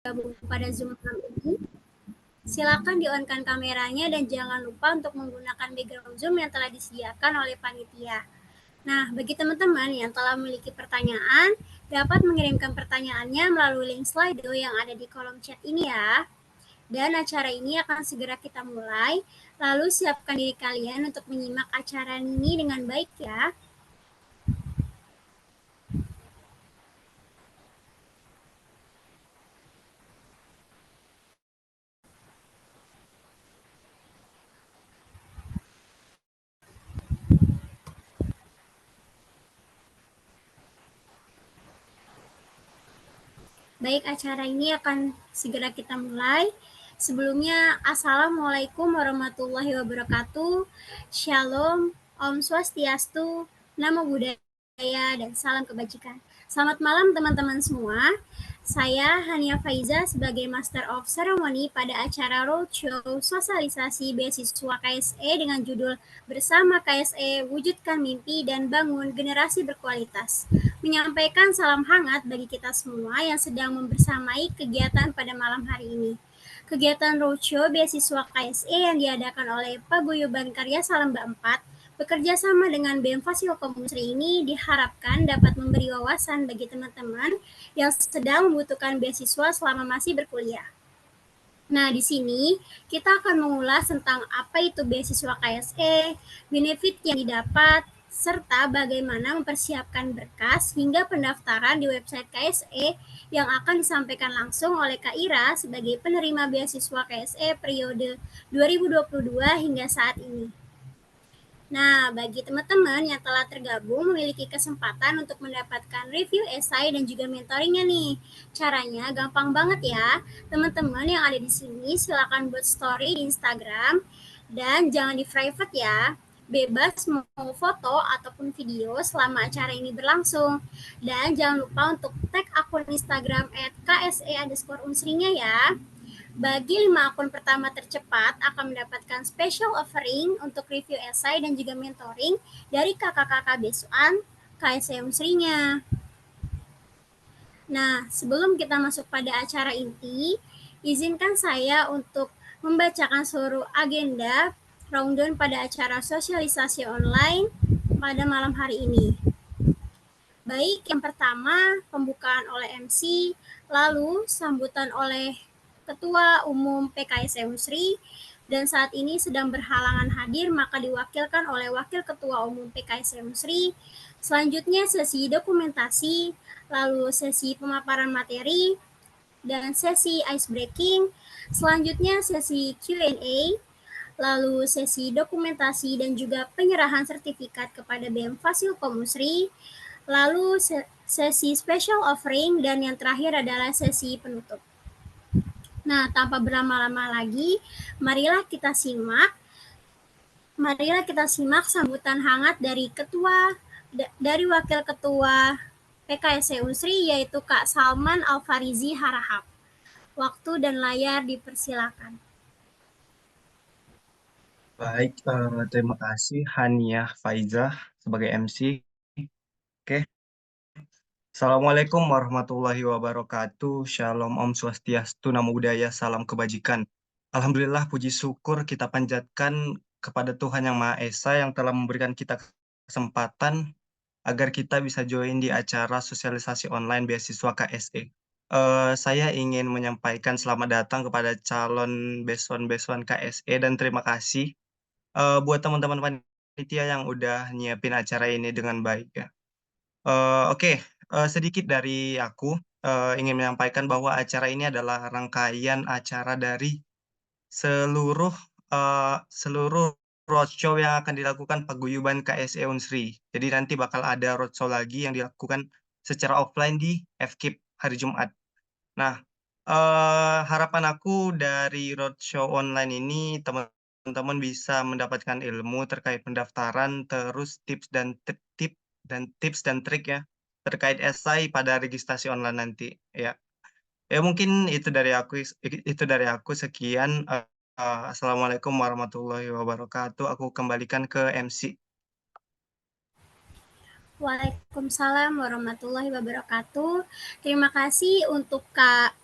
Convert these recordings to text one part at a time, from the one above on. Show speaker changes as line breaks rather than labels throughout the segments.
bergabung pada Zoom malam ini. Silakan di-on-kan kameranya dan jangan lupa untuk menggunakan background Zoom yang telah disediakan oleh panitia. Nah, bagi teman-teman yang telah memiliki pertanyaan, dapat mengirimkan pertanyaannya melalui link Slido yang ada di kolom chat ini ya. Dan acara ini akan segera kita mulai, lalu siapkan diri kalian untuk menyimak acara ini dengan baik ya. Baik, acara ini akan segera kita mulai. Sebelumnya, Assalamualaikum warahmatullahi wabarakatuh. Shalom, Om Swastiastu, Namo Buddhaya, dan salam kebajikan. Selamat malam teman-teman semua. Saya Hania Faiza sebagai Master of Ceremony pada acara Roadshow Sosialisasi Beasiswa KSE dengan judul Bersama KSE Wujudkan Mimpi dan Bangun Generasi Berkualitas. Menyampaikan salam hangat bagi kita semua yang sedang membersamai kegiatan pada malam hari ini. Kegiatan Roadshow Beasiswa KSE yang diadakan oleh Paguyuban Karya Salamba 4 bekerja sama dengan BEM Fasilkom Unsri ini diharapkan dapat memberi wawasan bagi teman-teman yang sedang membutuhkan beasiswa selama masih berkuliah. Nah, di sini kita akan mengulas tentang apa itu beasiswa KSE, benefit yang didapat, serta bagaimana mempersiapkan berkas hingga pendaftaran di website KSE yang akan disampaikan langsung oleh Kak Ira sebagai penerima beasiswa KSE periode 2022 hingga saat ini. Nah, bagi teman-teman yang telah tergabung memiliki kesempatan untuk mendapatkan review esai dan juga mentoringnya nih. Caranya gampang banget ya. Teman-teman yang ada di sini silakan buat story di Instagram dan jangan di private ya. Bebas mau foto ataupun video selama acara ini berlangsung. Dan jangan lupa untuk tag akun Instagram @kse_unsrinya ya. Bagi 5 akun pertama tercepat akan mendapatkan special offering untuk review esai dan juga mentoring dari kakak-kakak besuan KSE Unsrinya. Nah, sebelum kita masuk pada acara inti, izinkan saya untuk membacakan seluruh agenda rundown pada acara sosialisasi online pada malam hari ini. Baik, yang pertama pembukaan oleh MC, lalu sambutan oleh Ketua Umum PKSE Unsri, dan saat ini sedang berhalangan hadir maka diwakilkan oleh Wakil Ketua Umum PKSE Unsri. Selanjutnya sesi dokumentasi, lalu sesi pemaparan materi, dan sesi ice breaking. Selanjutnya sesi Q&A, lalu sesi dokumentasi dan juga penyerahan sertifikat kepada BEM Fasilkom Unsri, lalu sesi special offering, dan yang terakhir adalah sesi penutup. Nah, tanpa berlama-lama lagi, marilah kita simak sambutan hangat dari Wakil Ketua PKSE Unsri yaitu Kak Salman Alfarizi Harahap. Waktu dan layar dipersilakan.
Baik, terima kasih Hania Faizah sebagai MC. Oke, Assalamualaikum warahmatullahi wabarakatuh. Shalom, Om Swastiastu, Namo Buddhaya, salam kebajikan. Alhamdulillah, puji syukur kita panjatkan kepada Tuhan Yang Maha Esa yang telah memberikan kita kesempatan agar kita bisa join di acara sosialisasi online beasiswa KSE. Saya ingin menyampaikan selamat datang kepada calon besuan-besuan KSE dan terima kasih buat teman-teman panitia yang udah nyiapin acara ini dengan baik ya. Oke, sedikit dari aku ingin menyampaikan bahwa acara ini adalah rangkaian acara dari seluruh seluruh roadshow yang akan dilakukan Paguyuban KSE Unsri. Jadi nanti bakal ada roadshow lagi yang dilakukan secara offline di FKIP hari Jumat. Nah, harapan aku dari roadshow online ini teman-teman bisa mendapatkan ilmu terkait pendaftaran, terus tips dan trik ya terkait esai pada registrasi online nanti ya. Ya mungkin itu dari aku sekian. Assalamualaikum warahmatullahi wabarakatuh. Aku kembalikan ke MC.
Waalaikumsalam warahmatullahi wabarakatuh. Terima kasih untuk Kak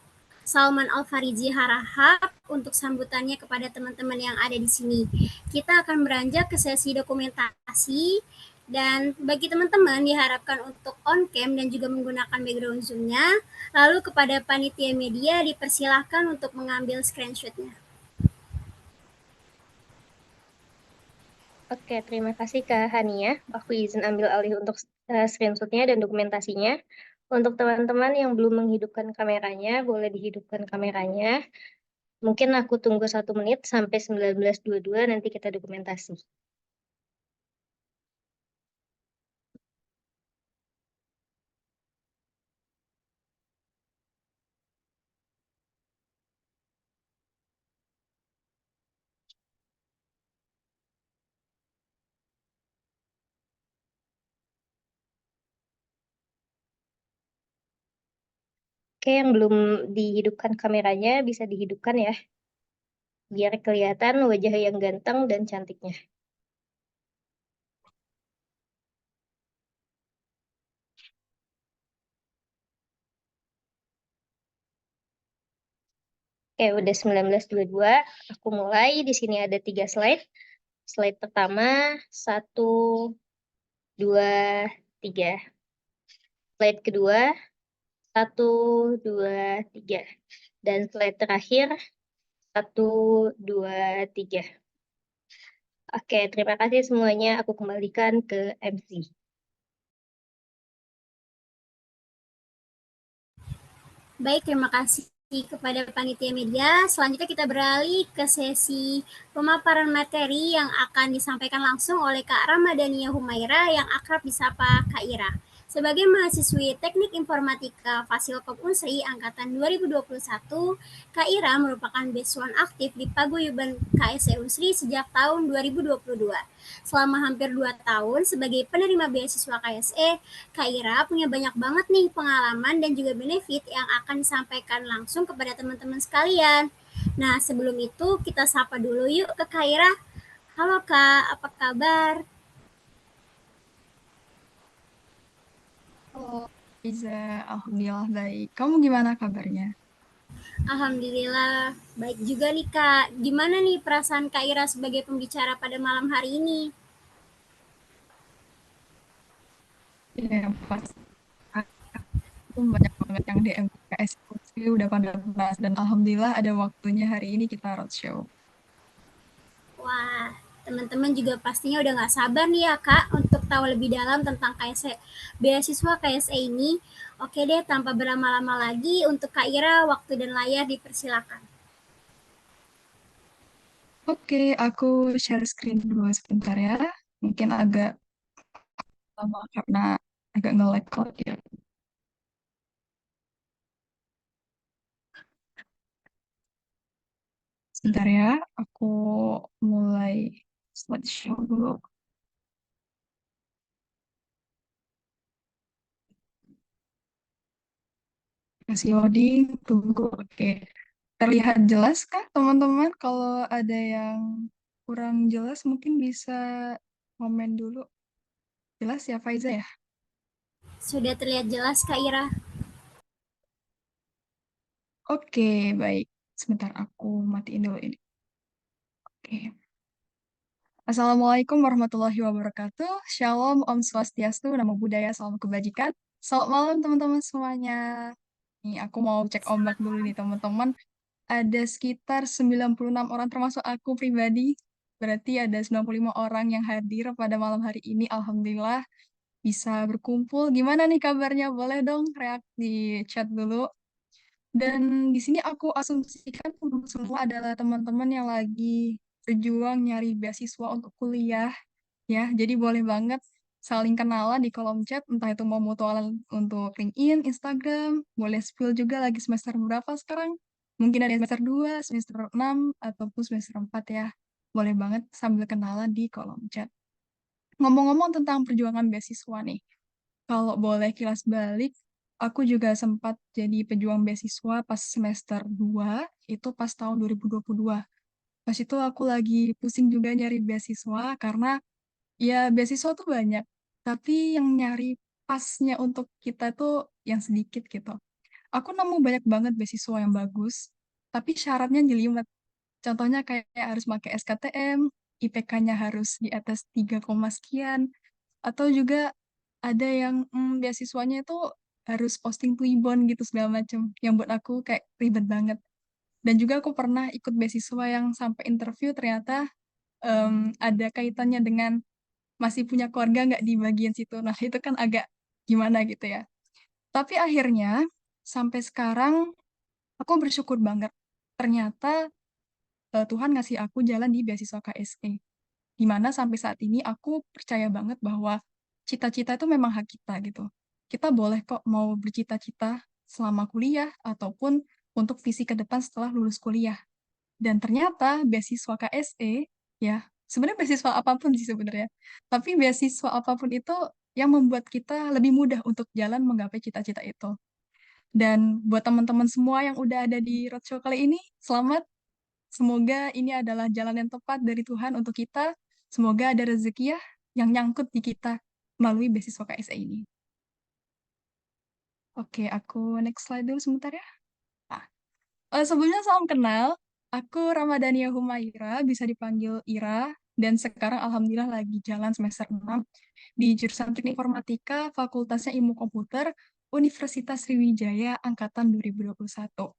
Salman Al-Farizi Harahap untuk sambutannya kepada teman-teman yang ada di sini. Kita akan beranjak ke sesi dokumentasi dan bagi teman-teman diharapkan untuk on cam dan juga menggunakan background zoom-nya. Lalu kepada panitia media dipersilahkan untuk mengambil screenshot-nya.
Oke, terima kasih Kak Hania. Aku izin ambil alih untuk screenshot-nya dan dokumentasinya. Untuk teman-teman yang belum menghidupkan kameranya, boleh dihidupkan kameranya. Mungkin aku tunggu 1 menit sampai 19.22 nanti kita dokumentasi. Oke, yang belum dihidupkan kameranya bisa dihidupkan ya, biar kelihatan wajah yang ganteng dan cantiknya. Oke, udah 19.22. Aku mulai. Di sini ada 3 slide. Slide pertama, 1, 2, 3. Slide kedua, 1, 2, 3. Dan slide terakhir, 1, 2, 3. Oke, terima kasih semuanya. Aku kembalikan ke MC.
Baik, terima kasih kepada panitia media. Selanjutnya kita beralih ke sesi pemaparan materi yang akan disampaikan langsung oleh Kak Ramadhania Humaira yang akrab disapa Kak Ira. Sebagai mahasiswi Teknik Informatika Fasilkom Unsri angkatan 2021, Kak Ira merupakan beasiswan aktif di paguyuban KSE Unsri sejak tahun 2022. Selama hampir 2 tahun sebagai penerima beasiswa KSE, Kak Ira punya banyak banget nih pengalaman dan juga benefit yang akan disampaikan langsung kepada teman-teman sekalian. Nah, sebelum itu kita sapa dulu yuk ke Kak Ira. Halo Kak, apa kabar?
Halo, Iza. Alhamdulillah baik. Kamu gimana kabarnya?
Alhamdulillah, baik juga nih Kak. Gimana nih perasaan Kak Ira sebagai pembicara pada malam hari ini?
Ya, pas aku banyak banget yang DM ke SKS udah pada bahas dan alhamdulillah ada waktunya hari ini kita roadshow.
Wah, teman-teman juga pastinya udah nggak sabar nih ya Kak untuk tahu lebih dalam tentang KSE, beasiswa KSE ini. Oke deh, tanpa berlama-lama lagi untuk Kak Ira, waktu dan layar dipersilakan.
Oke, aku share screen dulu sebentar ya. Mungkin agak lama karena agak nge-lag kok ya. Sebentar ya, aku mulai slideshow dulu. Kasih loading, tunggu. Oke. Terlihat jelas kah teman-teman? Kalau ada yang kurang jelas mungkin bisa komen dulu. Jelas ya Faiza ya?
Sudah terlihat jelas Kak Ira?
Oke, baik. Sebentar aku matiin dulu ini. Oke. Assalamualaikum warahmatullahi wabarakatuh. Shalom, Om Swastiastu, Namo Buddhaya, Salam Kebajikan. Selamat malam teman-teman semuanya. Nih, aku mau cek ombak dulu nih teman-teman. Ada sekitar 96 orang termasuk aku pribadi. Berarti ada 95 orang yang hadir pada malam hari ini. Alhamdulillah bisa berkumpul. Gimana nih kabarnya? Boleh dong react di chat dulu. Dan di sini aku asumsikan semua adalah teman-teman yang lagi berjuang nyari beasiswa untuk kuliah. Ya, jadi boleh banget saling kenalan di kolom chat, entah itu mau mutualan untuk LinkedIn, Instagram, boleh spill juga lagi semester berapa sekarang. Mungkin ada yang semester 2 semester 6 ataupun semester 4 ya. Boleh banget sambil kenalan di kolom chat. Ngomong-ngomong tentang perjuangan beasiswa nih, kalau boleh kilas balik, aku juga sempat jadi pejuang beasiswa pas semester 2 itu pas tahun 2022. Pas itu aku lagi pusing juga nyari beasiswa karena ya beasiswa tuh banyak, tapi yang nyari pasnya untuk kita tuh yang sedikit gitu. aku nemu banyak banget beasiswa yang bagus, tapi syaratnya jelimet. Contohnya kayak harus pakai SKTM, IPK-nya harus di atas 3, sekian, atau juga ada yang beasiswanya itu harus posting Twibbon gitu segala macam, yang buat aku kayak ribet banget. Dan juga aku pernah ikut beasiswa yang sampai interview ternyata ada kaitannya dengan masih punya keluarga nggak di bagian situ. Nah, itu kan agak gimana gitu ya. Tapi akhirnya sampai sekarang aku bersyukur banget. Ternyata Tuhan ngasih aku jalan di beasiswa KSE. Di mana sampai saat ini aku percaya banget bahwa cita-cita itu memang hak kita gitu. Kita boleh kok mau bercita-cita selama kuliah ataupun untuk visi ke depan setelah lulus kuliah. Dan ternyata beasiswa KSE, ya, sebenarnya beasiswa apapun sih sebenarnya. Tapi beasiswa apapun itu yang membuat kita lebih mudah untuk jalan menggapai cita-cita itu. Dan buat teman-teman semua yang udah ada di roadshow kali ini, selamat. Semoga ini adalah jalan yang tepat dari Tuhan untuk kita. Semoga ada rezeki ya yang nyangkut di kita melalui beasiswa KSE ini. Oke, aku next slide dulu sebentar ya. Nah, sebelumnya salam kenal, aku Ramadhania Humaira, bisa dipanggil Ira, dan sekarang alhamdulillah lagi jalan semester 6 di jurusan Teknik Informatika, Fakultasnya Ilmu Komputer, Universitas Sriwijaya, Angkatan 2021.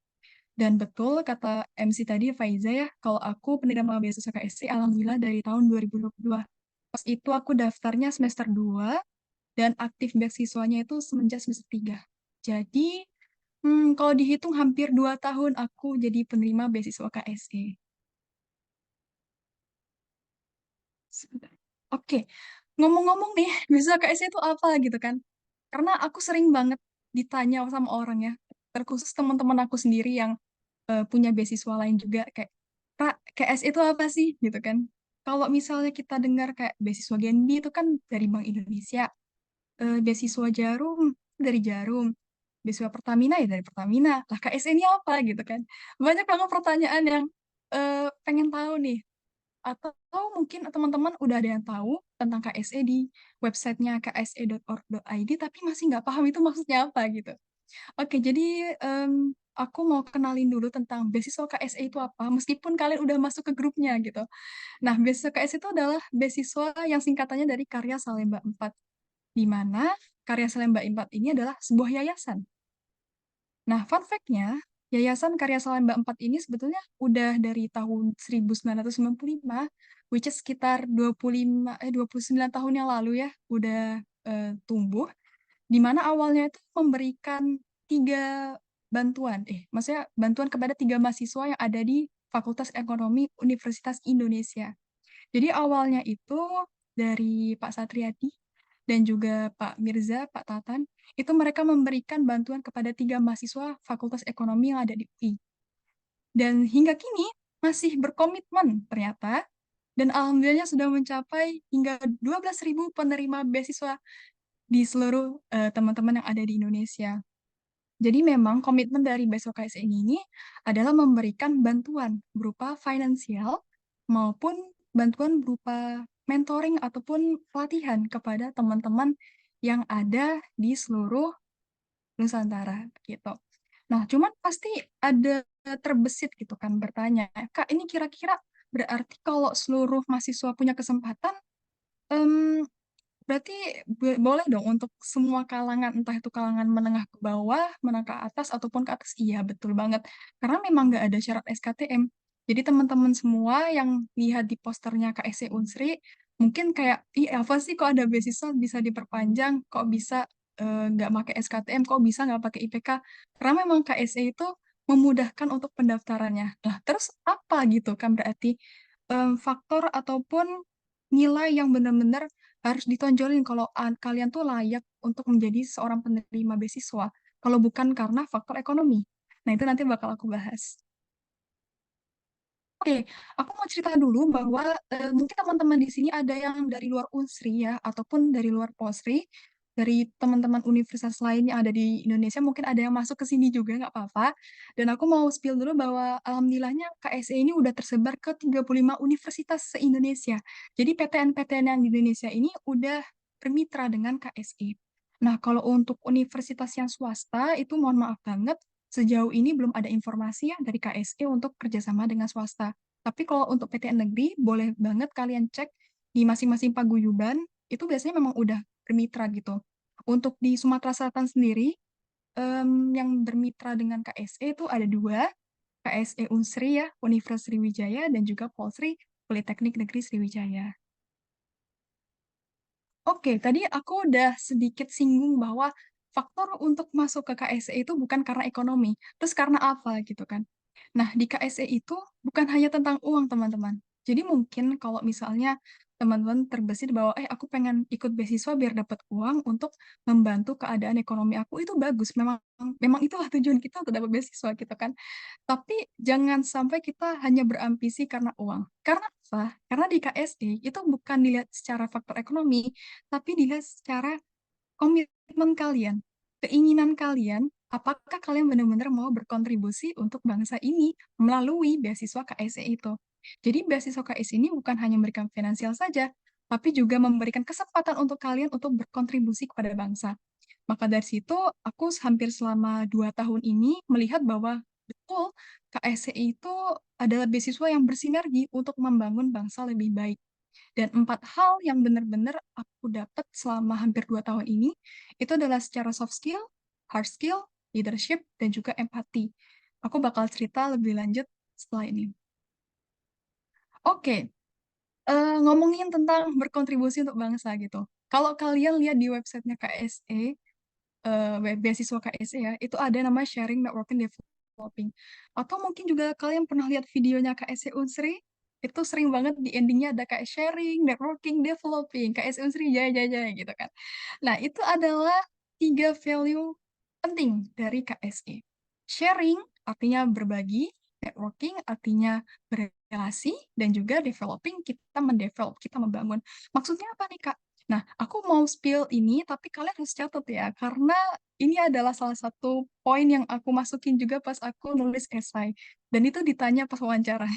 Dan betul kata MC tadi, Faiza ya, kalau aku penerima beasiswa KSC, alhamdulillah dari tahun 2022. Pas itu aku daftarnya semester 2, dan aktif beasiswanya itu semenjak semester 3. Jadi, kalau dihitung hampir 2 tahun aku jadi penerima beasiswa KSE. Sebentar. Oke, ngomong-ngomong nih, beasiswa KSE itu apa gitu kan? Karena aku sering banget ditanya sama orang ya, terkhusus teman-teman aku sendiri yang punya beasiswa lain juga kayak Kak, KS itu apa sih gitu kan. Kalau misalnya kita dengar kayak beasiswa Genbi itu kan dari Bank Indonesia, beasiswa Jarum dari Jarum, beasiswa Pertamina ya dari Pertamina. Lah KS ini apa gitu kan. Banyak banget pertanyaan yang pengen tahu nih. Atau mungkin teman-teman udah ada yang tahu tentang KSE di websitenya kse.org.id tapi masih nggak paham itu maksudnya apa gitu. Oke, jadi aku mau kenalin dulu tentang beasiswa KSE itu apa, meskipun kalian udah masuk ke grupnya gitu. Nah, beasiswa KSE itu adalah beasiswa yang singkatannya dari Karya Salemba 4, di mana Karya Salemba 4 ini adalah sebuah yayasan. Nah, fun fact-nya, Yayasan Karya Salemba 4 ini sebetulnya udah dari tahun 1995, which is sekitar 29 tahun yang lalu ya, udah tumbuh di mana awalnya itu memberikan 3 maksudnya bantuan kepada 3 mahasiswa yang ada di Fakultas Ekonomi Universitas Indonesia. Jadi awalnya itu dari Pak Satriadi dan juga Pak Mirza, Pak Tatan, itu mereka memberikan bantuan kepada 3 mahasiswa Fakultas Ekonomi yang ada di UI. Dan hingga kini masih berkomitmen ternyata, dan alhamdulillahnya sudah mencapai hingga 12.000 penerima beasiswa di seluruh teman-teman yang ada di Indonesia. Jadi memang komitmen dari Beasiswa KSE ini adalah memberikan bantuan berupa finansial maupun bantuan berupa mentoring ataupun pelatihan kepada teman-teman yang ada di seluruh Nusantara gitu. Nah, cuman pasti ada terbesit gitu kan bertanya, Kak, ini kira-kira berarti kalau seluruh mahasiswa punya kesempatan, em, berarti boleh dong untuk semua kalangan, entah itu kalangan menengah ke bawah, menengah ke atas, ataupun ke atas. Iya, betul banget. Karena memang nggak ada syarat SKTM. Jadi teman-teman semua yang lihat di posternya KSE Unsri, mungkin kayak, ih apa sih kok ada beasiswa bisa diperpanjang, kok bisa nggak pakai SKTM, kok bisa nggak pakai IPK. Karena memang KSE itu memudahkan untuk pendaftarannya. Nah, terus apa gitu kan berarti faktor ataupun nilai yang benar-benar harus ditonjolin kalau kalian tuh layak untuk menjadi seorang penerima beasiswa, kalau bukan karena faktor ekonomi. Nah, itu nanti bakal aku bahas. Oke, aku mau cerita dulu bahwa mungkin teman-teman di sini ada yang dari luar Unsri ya, ataupun dari luar Posri, dari teman-teman universitas lain yang ada di Indonesia, mungkin ada yang masuk ke sini juga, nggak apa-apa. Dan aku mau spill dulu bahwa alhamdulillahnya KSE ini udah tersebar ke 35 universitas se-Indonesia. Jadi PTN-PTN yang di Indonesia ini udah bermitra dengan KSE. Nah, kalau untuk universitas yang swasta, itu mohon maaf banget, sejauh ini belum ada informasi ya dari KSE untuk kerjasama dengan swasta. Tapi kalau untuk PTN negeri, boleh banget kalian cek di masing-masing paguyuban, itu biasanya memang udah bermitra gitu. Untuk di Sumatera Selatan sendiri, yang bermitra dengan KSE itu ada dua, KSE Unsri ya, Universitas Sriwijaya, dan juga Polsri, Politeknik Negeri Sriwijaya. Oke, tadi aku udah sedikit singgung bahwa faktor untuk masuk ke KSE itu bukan karena ekonomi, terus karena apa gitu kan. Nah, di KSE itu bukan hanya tentang uang, teman-teman. Jadi mungkin kalau misalnya teman-teman terbesit bahwa, aku pengen ikut beasiswa biar dapat uang untuk membantu keadaan ekonomi aku, itu bagus. Memang memang itulah tujuan kita untuk dapat beasiswa gitu kan. Tapi jangan sampai kita hanya berambisi karena uang. Karena apa? Karena di KSE itu bukan dilihat secara faktor ekonomi, tapi dilihat secara komitmen kalian, keinginan kalian, apakah kalian benar-benar mau berkontribusi untuk bangsa ini melalui beasiswa KSE itu. Jadi beasiswa KSE ini bukan hanya memberikan finansial saja, tapi juga memberikan kesempatan untuk kalian untuk berkontribusi kepada bangsa. Maka dari situ, aku hampir selama 2 tahun ini melihat bahwa betul KSE itu adalah beasiswa yang bersinergi untuk membangun bangsa lebih baik. Dan 4 hal yang benar-benar aku dapat selama hampir 2 tahun ini, itu adalah secara soft skill, hard skill, leadership, dan juga empati. Aku bakal cerita lebih lanjut setelah ini. Oke, ngomongin tentang berkontribusi untuk bangsa gitu. Kalau kalian lihat di websitenya KSE, beasiswa KSE ya, itu ada nama Sharing Networking Developing. Atau mungkin juga kalian pernah lihat videonya KSE Unsri, itu sering banget di endingnya ada kayak sharing, networking, developing, KSE Unsri, jaya, jaya, jaya, gitu kan. Nah, itu adalah 3 value penting dari KSE. Sharing artinya berbagi, networking artinya berrelasi, dan juga developing, kita mendevelop, kita membangun. Maksudnya apa nih, Kak? Nah, aku mau spill ini, tapi kalian harus catat ya, karena ini adalah salah satu poin yang aku masukin juga pas aku nulis esai. Dan itu ditanya pas wawancara.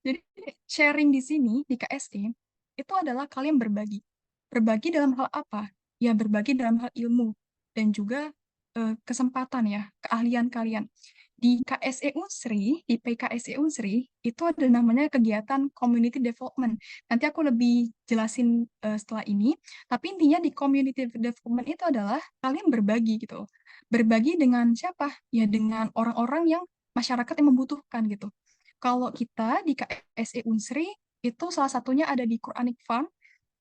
Jadi, sharing di sini, di KSE, itu adalah kalian berbagi. Berbagi dalam hal apa? Ya, berbagi dalam hal ilmu. Dan juga kesempatan ya, keahlian kalian. Di KSE Unsri, di PKSE Unsri, itu ada namanya kegiatan Community Development. Nanti aku lebih jelasin setelah ini. Tapi intinya di Community Development itu adalah kalian berbagi gitu. Berbagi dengan siapa? Ya dengan orang-orang yang masyarakat yang membutuhkan gitu. Kalau kita di KSE Unsri, itu salah satunya ada di Quranic Fund.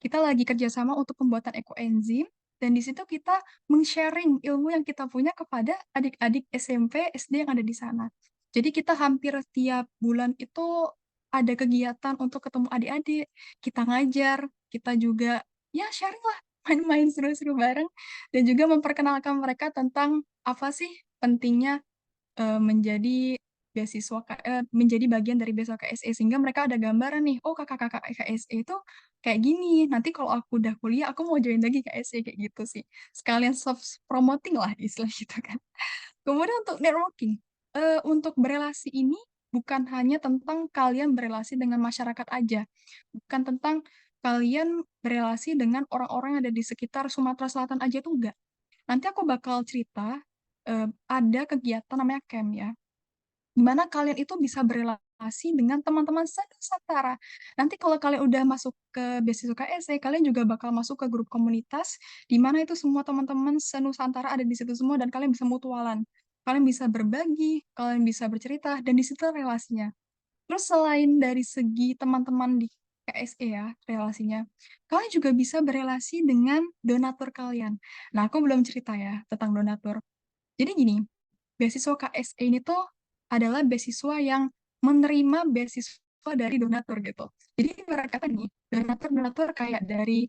Kita lagi kerjasama untuk pembuatan ekoenzim, dan di situ kita men-sharing ilmu yang kita punya kepada adik-adik SMP, SD yang ada di sana. Jadi kita hampir tiap bulan itu ada kegiatan untuk ketemu adik-adik, kita ngajar, kita juga ya sharing lah, main-main seru-seru bareng, dan juga memperkenalkan mereka tentang apa sih pentingnya menjadi menjadi bagian dari beasiswa KSE, sehingga mereka ada gambaran nih, oh kakak-kakak KSE itu kayak gini, nanti kalau aku udah kuliah aku mau join lagi KSE kayak gitu sih, sekalian soft promoting lah istilah gitu kan. Kemudian untuk networking, untuk berelasi ini bukan hanya tentang kalian berelasi dengan masyarakat aja, bukan tentang kalian berelasi dengan orang-orang yang ada di sekitar Sumatera Selatan aja tuh enggak. Nanti aku bakal cerita, ada kegiatan namanya camp ya, di mana kalian itu bisa berelasi dengan teman-teman senusantara. Nanti kalau kalian udah masuk ke beasiswa KSE, kalian juga bakal masuk ke grup komunitas, di mana itu semua teman-teman senusantara ada di situ semua, dan kalian bisa mutualan. Kalian bisa berbagi, kalian bisa bercerita, dan di situ relasinya. Terus selain dari segi teman-teman di KSE ya, relasinya, kalian juga bisa berelasi dengan donatur kalian. Nah, aku belum cerita ya tentang donatur. Jadi gini, beasiswa KSE ini tuh adalah beasiswa yang menerima beasiswa dari donatur gitu. Jadi mereka kata nih, donatur-donatur kayak dari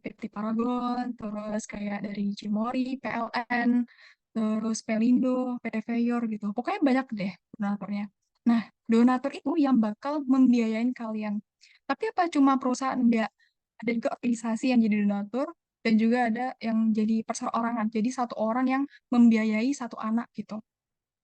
PT Paragon, terus kayak dari Cimori, PLN, terus Pelindo, PT Veyor gitu. Pokoknya banyak deh donaturnya. Nah, donatur itu yang bakal membiayain kalian. Tapi apa cuma perusahaan? Enggak. Ada juga organisasi yang jadi donatur, dan juga ada yang jadi perseorangan. Jadi satu orang yang membiayai satu anak gitu.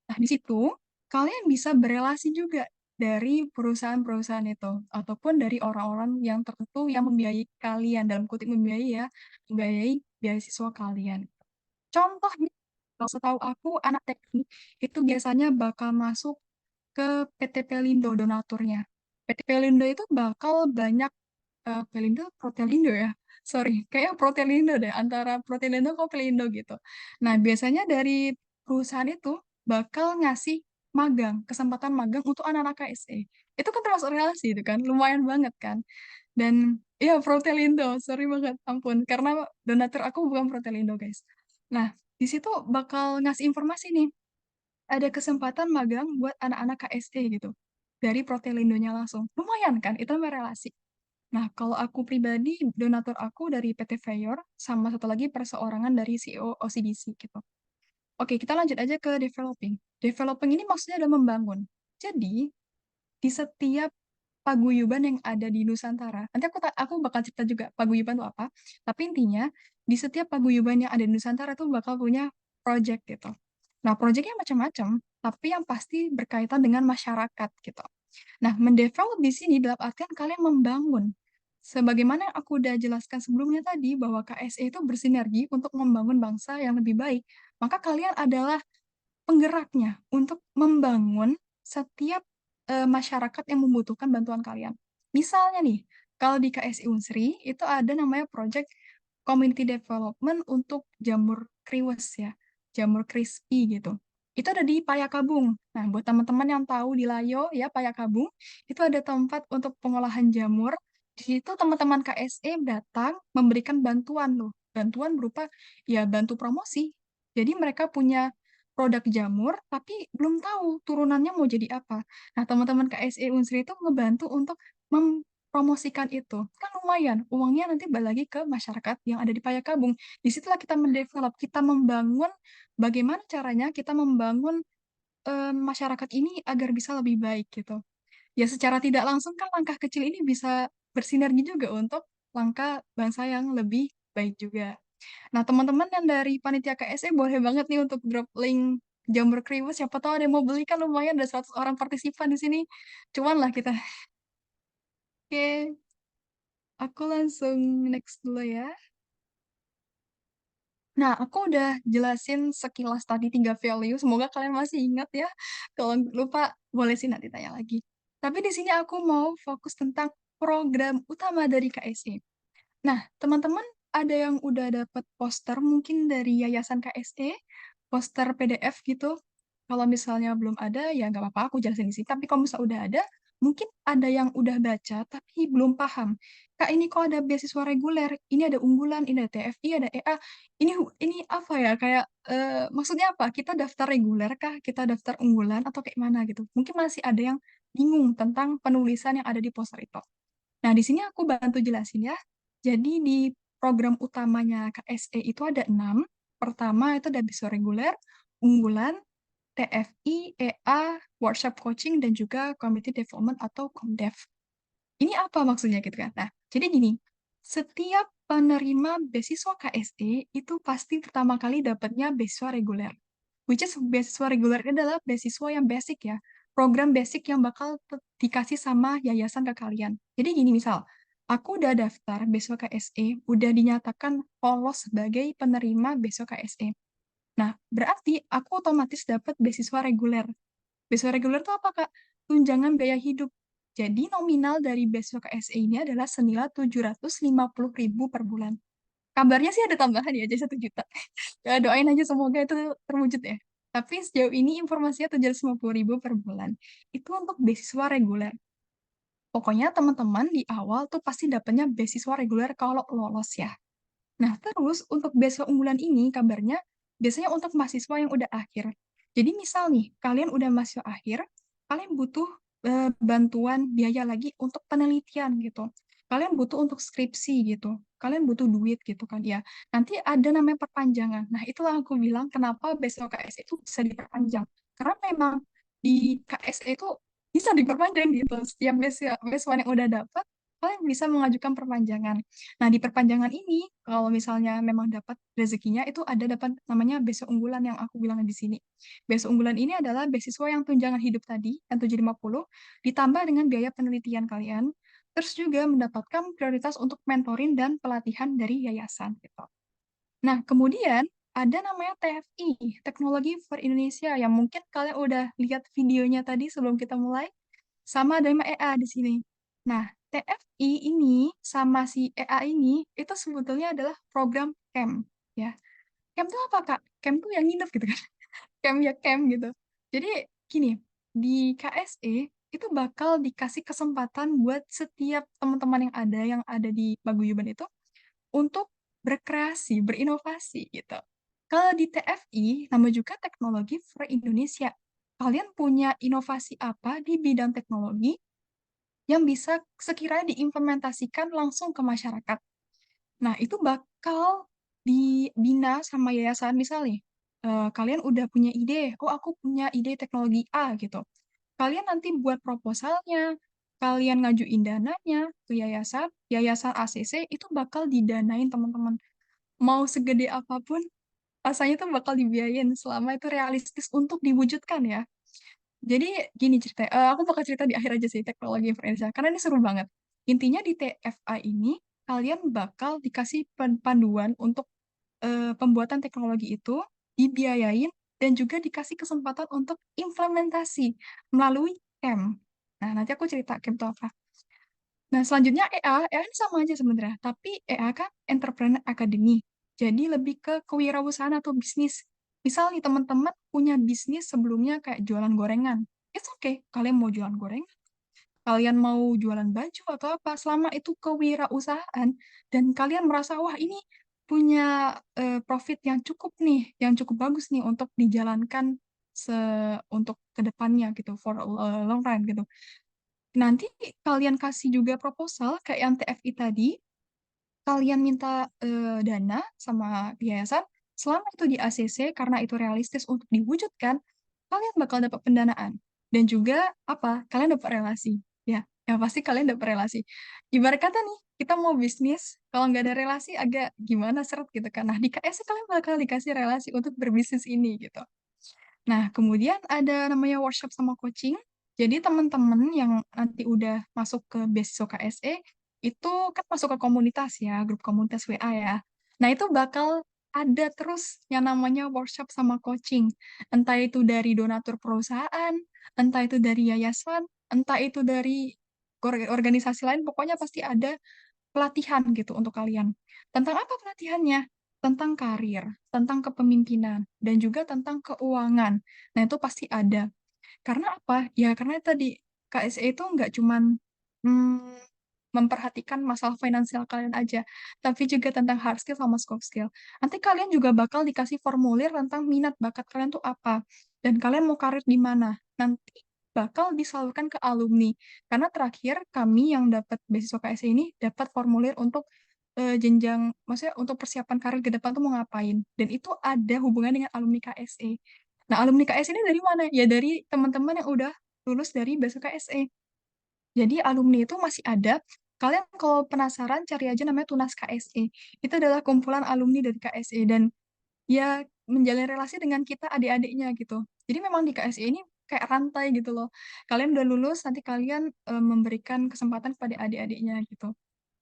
Nah, di situ kalian bisa berelasi juga dari perusahaan-perusahaan itu, ataupun dari orang-orang yang tertentu yang membiayai kalian, dalam kutip membiayai ya, membiayai beasiswa kalian. Contohnya, kalau setahu aku, anak teknik itu biasanya bakal masuk ke PT Pelindo donaturnya. PT Pelindo itu bakal banyak Pelindo, Protelindo ya. Sorry, kayak Protelindo deh, antara Protelindo ke Pelindo gitu. Nah, biasanya dari perusahaan itu bakal ngasih magang, kesempatan magang untuk anak-anak KSE. Itu kan termasuk relasi itu kan, lumayan banget kan. Dan ya Protelindo, sorry banget, ampun. Karena donatur aku bukan Protelindo, guys. Nah, di situ bakal ngasih informasi nih, ada kesempatan magang buat anak-anak KSE gitu. Dari Protelindonya langsung. Lumayan kan, itu namanya relasi. Nah, kalau aku pribadi, donatur aku dari PT Fayor, sama satu lagi perseorangan dari CEO OCBC gitu. Oke, kita lanjut aja ke developing. Developing ini maksudnya adalah membangun. Jadi, di setiap paguyuban yang ada di Nusantara, nanti aku bakal cerita juga paguyuban itu apa, tapi intinya, di setiap paguyuban yang ada di Nusantara tuh bakal punya project gitu. Nah, projectnya macam-macam, tapi yang pasti berkaitan dengan masyarakat gitu. Nah, mendevelop di sini dalam artian kalian membangun. Sebagaimana aku udah jelaskan sebelumnya tadi bahwa KSE itu bersinergi untuk membangun bangsa yang lebih baik. Maka kalian adalah penggeraknya untuk membangun setiap masyarakat yang membutuhkan bantuan kalian. Misalnya nih, kalau di KSI Unsri itu ada namanya Project Community Development untuk jamur kriwes ya, jamur crispy gitu. Itu ada di Payakabung. Nah, buat teman-teman yang tahu di Layo ya, Payakabung, itu ada tempat untuk pengolahan jamur. Di situ teman-teman KSE datang memberikan bantuan loh. Bantuan berupa ya bantu promosi. Jadi mereka punya produk jamur, tapi belum tahu turunannya mau jadi apa. Nah, teman-teman KSE Unsri itu ngebantu untuk mempromosikan itu. Kan lumayan, uangnya nanti balik lagi ke masyarakat yang ada di Payakabung. Disitulah kita mendevelop, kita membangun bagaimana caranya kita membangun masyarakat ini agar bisa lebih baik gitu. Ya secara tidak langsung kan langkah kecil ini bisa bersinergi juga untuk langkah bangsa yang lebih baik juga. Nah, teman-teman yang dari panitia KSE boleh banget nih untuk drop link jamur kriwes. Siapa tahu ada yang mau beli kan lumayan ada 100 orang partisipan di sini. Cuman lah kita. Oke, aku langsung next dulu ya. Nah, aku udah jelasin sekilas tadi 3 value. Semoga kalian masih ingat ya. Kalau lupa, boleh sih nanti tanya lagi. Tapi di sini aku mau fokus tentang program utama dari KSE. Nah, teman-teman ada yang udah dapat poster mungkin dari Yayasan KSE, poster PDF gitu. Kalau misalnya belum ada, ya nggak apa-apa, aku jelasin di sini. Tapi kalau misalnya udah ada, mungkin ada yang udah baca tapi belum paham. Kak, ini kok ada beasiswa reguler, ini ada unggulan, ini ada TFI, ada EA. Ini apa ya? Kayak maksudnya apa? Kita daftar reguler kah? Kita daftar unggulan atau kayak mana gitu? Mungkin masih ada yang bingung tentang penulisan yang ada di poster itu. Nah, di sini aku bantu jelasin ya. Jadi di program utamanya KSE itu ada 6. Pertama itu ada beasiswa reguler, unggulan, TFI, EA, workshop coaching, dan juga community development atau COMDEV. Ini apa maksudnya gitu kan? Nah, jadi gini, setiap penerima beasiswa KSE itu pasti pertama kali dapatnya beasiswa reguler. Which is beasiswa reguler ini adalah beasiswa yang basic ya. Program basic yang bakal dikasih sama yayasan ke kalian. Jadi gini misal, aku udah daftar beasiswa KSE, udah dinyatakan lolos sebagai penerima beasiswa KSE. Nah, berarti aku otomatis dapat beasiswa reguler. Beasiswa reguler itu apa, Kak? Tunjangan biaya hidup. Jadi nominal dari beasiswa KSE ini adalah senilai 750.000 per bulan. Kabarnya sih ada tambahan ya, jadi 1 juta. Ya, doain aja semoga itu terwujud ya. Tapi sejauh ini informasinya 750.000 per bulan. Itu untuk beasiswa reguler. Pokoknya teman-teman di awal tuh pasti dapatnya beasiswa reguler kalau lolos ya. Nah, terus untuk beasiswa unggulan ini kabarnya biasanya untuk mahasiswa yang udah akhir. Jadi misal nih, kalian udah mahasiswa akhir, kalian butuh bantuan biaya lagi untuk penelitian gitu. Kalian butuh untuk skripsi gitu. Kalian butuh duit gitu kan ya. Nanti ada namanya perpanjangan. Nah, itulah aku bilang kenapa beasiswa KSE itu bisa diperpanjang. Karena memang di KSE itu bisa diperpanjang gitu. Setiap beasiswa yang udah dapat, kalian bisa mengajukan perpanjangan. Nah, di perpanjangan ini, kalau misalnya memang dapat rezekinya, itu ada dapat namanya beasiswa unggulan yang aku bilang di sini. Beasiswa unggulan ini adalah beasiswa yang tunjangan hidup tadi, yang 750, ditambah dengan biaya penelitian kalian, terus juga mendapatkan prioritas untuk mentoring dan pelatihan dari yayasan. Gitu. Nah, kemudian ada namanya TFI, Teknologi for Indonesia, yang mungkin kalian udah lihat videonya tadi sebelum kita mulai, sama ada nama EA di sini. Nah, TFI ini sama si EA ini itu sebetulnya adalah program camp, ya. Camp itu apa, Kak? Camp tuh yang nginep gitu kan. Camp ya camp gitu. Jadi gini, di KSE itu bakal dikasih kesempatan buat setiap teman-teman yang ada di paguyuban itu untuk berkreasi, berinovasi gitu. Kalau di TFI, nama juga Teknologi for Indonesia. Kalian punya inovasi apa di bidang teknologi yang bisa sekiranya diimplementasikan langsung ke masyarakat? Nah, itu bakal dibina sama yayasan misalnya. Kalian udah punya ide, oh aku punya ide teknologi A gitu. Kalian nanti buat proposalnya, kalian ngajuin dananya ke yayasan, yayasan ACC itu bakal didanain teman-teman. Mau segede apapun, rasanya tuh bakal dibiayain selama itu realistis untuk diwujudkan ya. Jadi gini ceritanya, aku bakal cerita di akhir aja sih teknologi Indonesia, karena ini seru banget. Intinya di TFA ini, kalian bakal dikasih panduan untuk pembuatan teknologi itu, dibiayain, dan juga dikasih kesempatan untuk implementasi melalui camp. Nah, nanti aku cerita camp itu apa. Nah, selanjutnya EA ini sama aja sebenarnya, tapi EA kan Entrepreneur Academy. Jadi lebih ke kewirausahaan atau bisnis. Misal nih teman-teman punya bisnis sebelumnya kayak jualan gorengan. It's okay, kalian mau jualan gorengan, kalian mau jualan baju atau apa, selama itu kewirausahaan dan kalian merasa wah ini punya profit yang cukup nih, yang cukup bagus nih untuk dijalankan untuk kedepannya gitu, for a long run gitu. Nanti kalian kasih juga proposal kayak yang TFI tadi, kalian minta dana sama yayasan, selama itu di ACC karena itu realistis untuk diwujudkan, kalian bakal dapat pendanaan. Dan juga apa? Kalian dapat relasi. Ya, yang pasti kalian dapat relasi. Ibarat kata nih, kita mau bisnis, kalau nggak ada relasi agak gimana seret gitu kan. Nah, di KSC kalian bakal dikasih relasi untuk berbisnis ini gitu. Nah, kemudian ada namanya workshop sama coaching. Jadi teman-teman yang nanti udah masuk ke beasiswa KSE, itu kan masuk ke komunitas ya, grup komunitas WA ya. Nah, itu bakal ada terus yang namanya workshop sama coaching. Entah itu dari donatur perusahaan, entah itu dari yayasan, entah itu dari organisasi lain, pokoknya pasti ada pelatihan gitu untuk kalian. Tentang apa pelatihannya? Tentang karir, tentang kepemimpinan, dan juga tentang keuangan. Nah, itu pasti ada. Karena apa? Ya, karena tadi KSE itu nggak cuman hmm, memperhatikan masalah finansial kalian aja, tapi juga tentang hard skill sama soft skill. Nanti kalian juga bakal dikasih formulir tentang minat bakat kalian tuh apa, dan kalian mau karir di mana. Nanti bakal disalurkan ke alumni. Karena terakhir kami yang dapat beasiswa KSE ini dapat formulir untuk jenjang, maksudnya untuk persiapan karir ke depan tuh mau ngapain. Dan itu ada hubungan dengan alumni KSE. Nah, alumni KSE ini dari mana? Ya dari teman-teman yang udah lulus dari beasiswa KSE. Jadi alumni itu masih ada. Kalian kalau penasaran cari aja namanya Tunas KSE. Itu adalah kumpulan alumni dari KSE dan ya menjalin relasi dengan kita adik-adiknya gitu. Jadi memang di KSE ini kayak rantai gitu loh. Kalian udah lulus, nanti kalian memberikan kesempatan kepada adik-adiknya gitu.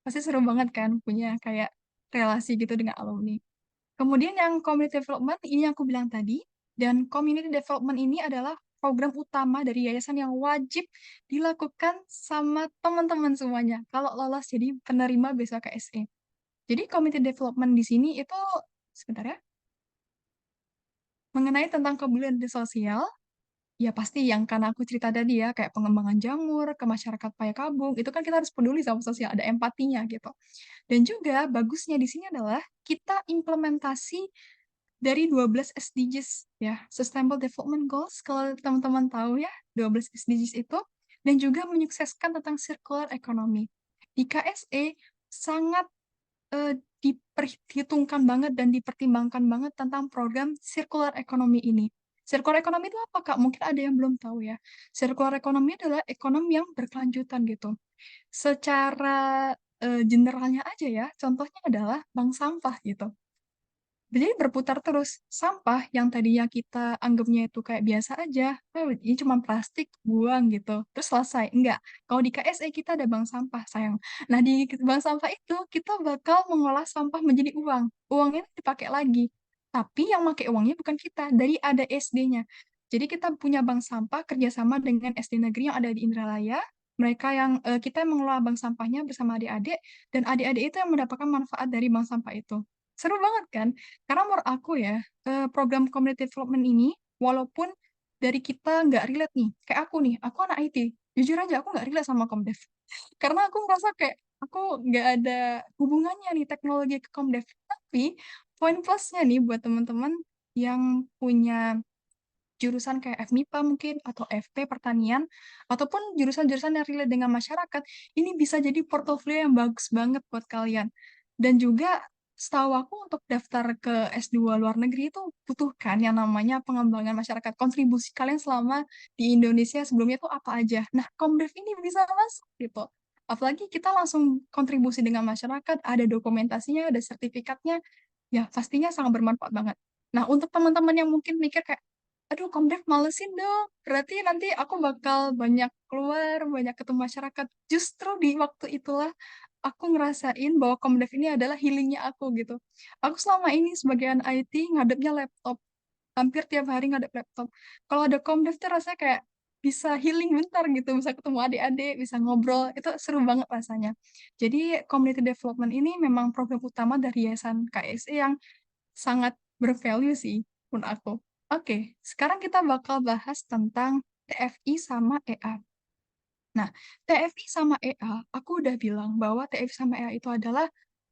Pasti seru banget kan punya kayak relasi gitu dengan alumni. Kemudian yang community development ini yang aku bilang tadi, dan community development ini adalah program utama dari yayasan yang wajib dilakukan sama teman-teman semuanya kalau lolos jadi penerima beasiswa KSE. Jadi community development di sini itu sebentar ya, mengenai tentang kepedulian sosial, ya pasti yang karena aku cerita tadi ya, kayak pengembangan jamur ke masyarakat Payakabung, itu kan kita harus peduli sama sosial, ada empatinya gitu. Dan juga bagusnya di sini adalah kita implementasi dari 12 SDGs ya, Sustainable Development Goals kalau teman-teman tahu ya, 12 SDGs itu dan juga menyukseskan tentang circular economy. Di KSE sangat diperhitungkan banget dan dipertimbangkan banget tentang program circular economy ini. Circular economy itu apa, Kak? Mungkin ada yang belum tahu ya. Circular economy adalah ekonomi yang berkelanjutan gitu. Secara generalnya aja ya, contohnya adalah bank sampah gitu. Jadi berputar terus. Sampah yang tadinya kita anggapnya itu kayak biasa aja, oh ini cuma plastik, buang gitu. Terus selesai. Enggak. Kalau di KSE kita ada bank sampah, sayang. Nah, di bank sampah itu kita bakal mengolah sampah menjadi uang. Uangnya dipakai lagi. Tapi yang pakai uangnya bukan kita, dari ada SD-nya. Jadi kita punya bank sampah kerjasama dengan SD negeri yang ada di Indralaya. Mereka yang kita yang mengelola bank sampahnya bersama adik-adik, dan adik-adik itu yang mendapatkan manfaat dari bank sampah itu. Seru banget kan? Karena menurut aku ya, program community development ini, walaupun dari kita nggak relate nih, kayak aku anak IT, jujur aja aku nggak relate sama Komdev. Karena aku merasa kayak aku nggak ada hubungannya nih teknologi ke Komdev. Tapi poin plusnya nih buat teman-teman yang punya jurusan kayak FMIPA mungkin, atau FP pertanian, ataupun jurusan-jurusan yang relate dengan masyarakat, ini bisa jadi portofolio yang bagus banget buat kalian. Dan juga setahu aku untuk daftar ke S2 luar negeri itu butuhkan yang namanya pengembangan masyarakat. Kontribusi kalian selama di Indonesia sebelumnya itu apa aja. Nah, Komdev ini bisa masuk gitu. Apalagi kita langsung kontribusi dengan masyarakat, ada dokumentasinya, ada sertifikatnya, ya pastinya sangat bermanfaat banget. Nah, untuk teman-teman yang mungkin mikir kayak, aduh, Komdev malesin dong. Berarti nanti aku bakal banyak keluar, banyak ketemu masyarakat. Justru di waktu itulah aku ngerasain bahwa Komdev ini adalah healingnya aku gitu. Aku selama ini sebagai anak IT ngadepnya laptop. Hampir tiap hari ngadep laptop. Kalau ada Komdev tuh rasanya kayak bisa healing bentar gitu, bisa ketemu adik-adik, bisa ngobrol, itu seru banget rasanya. Jadi community development ini memang program utama dari Yayasan KSE yang sangat bervalue sih menurut aku. Oke, sekarang kita bakal bahas tentang TFI sama EA. Nah, TFI sama EA, aku udah bilang bahwa TFI sama EA itu adalah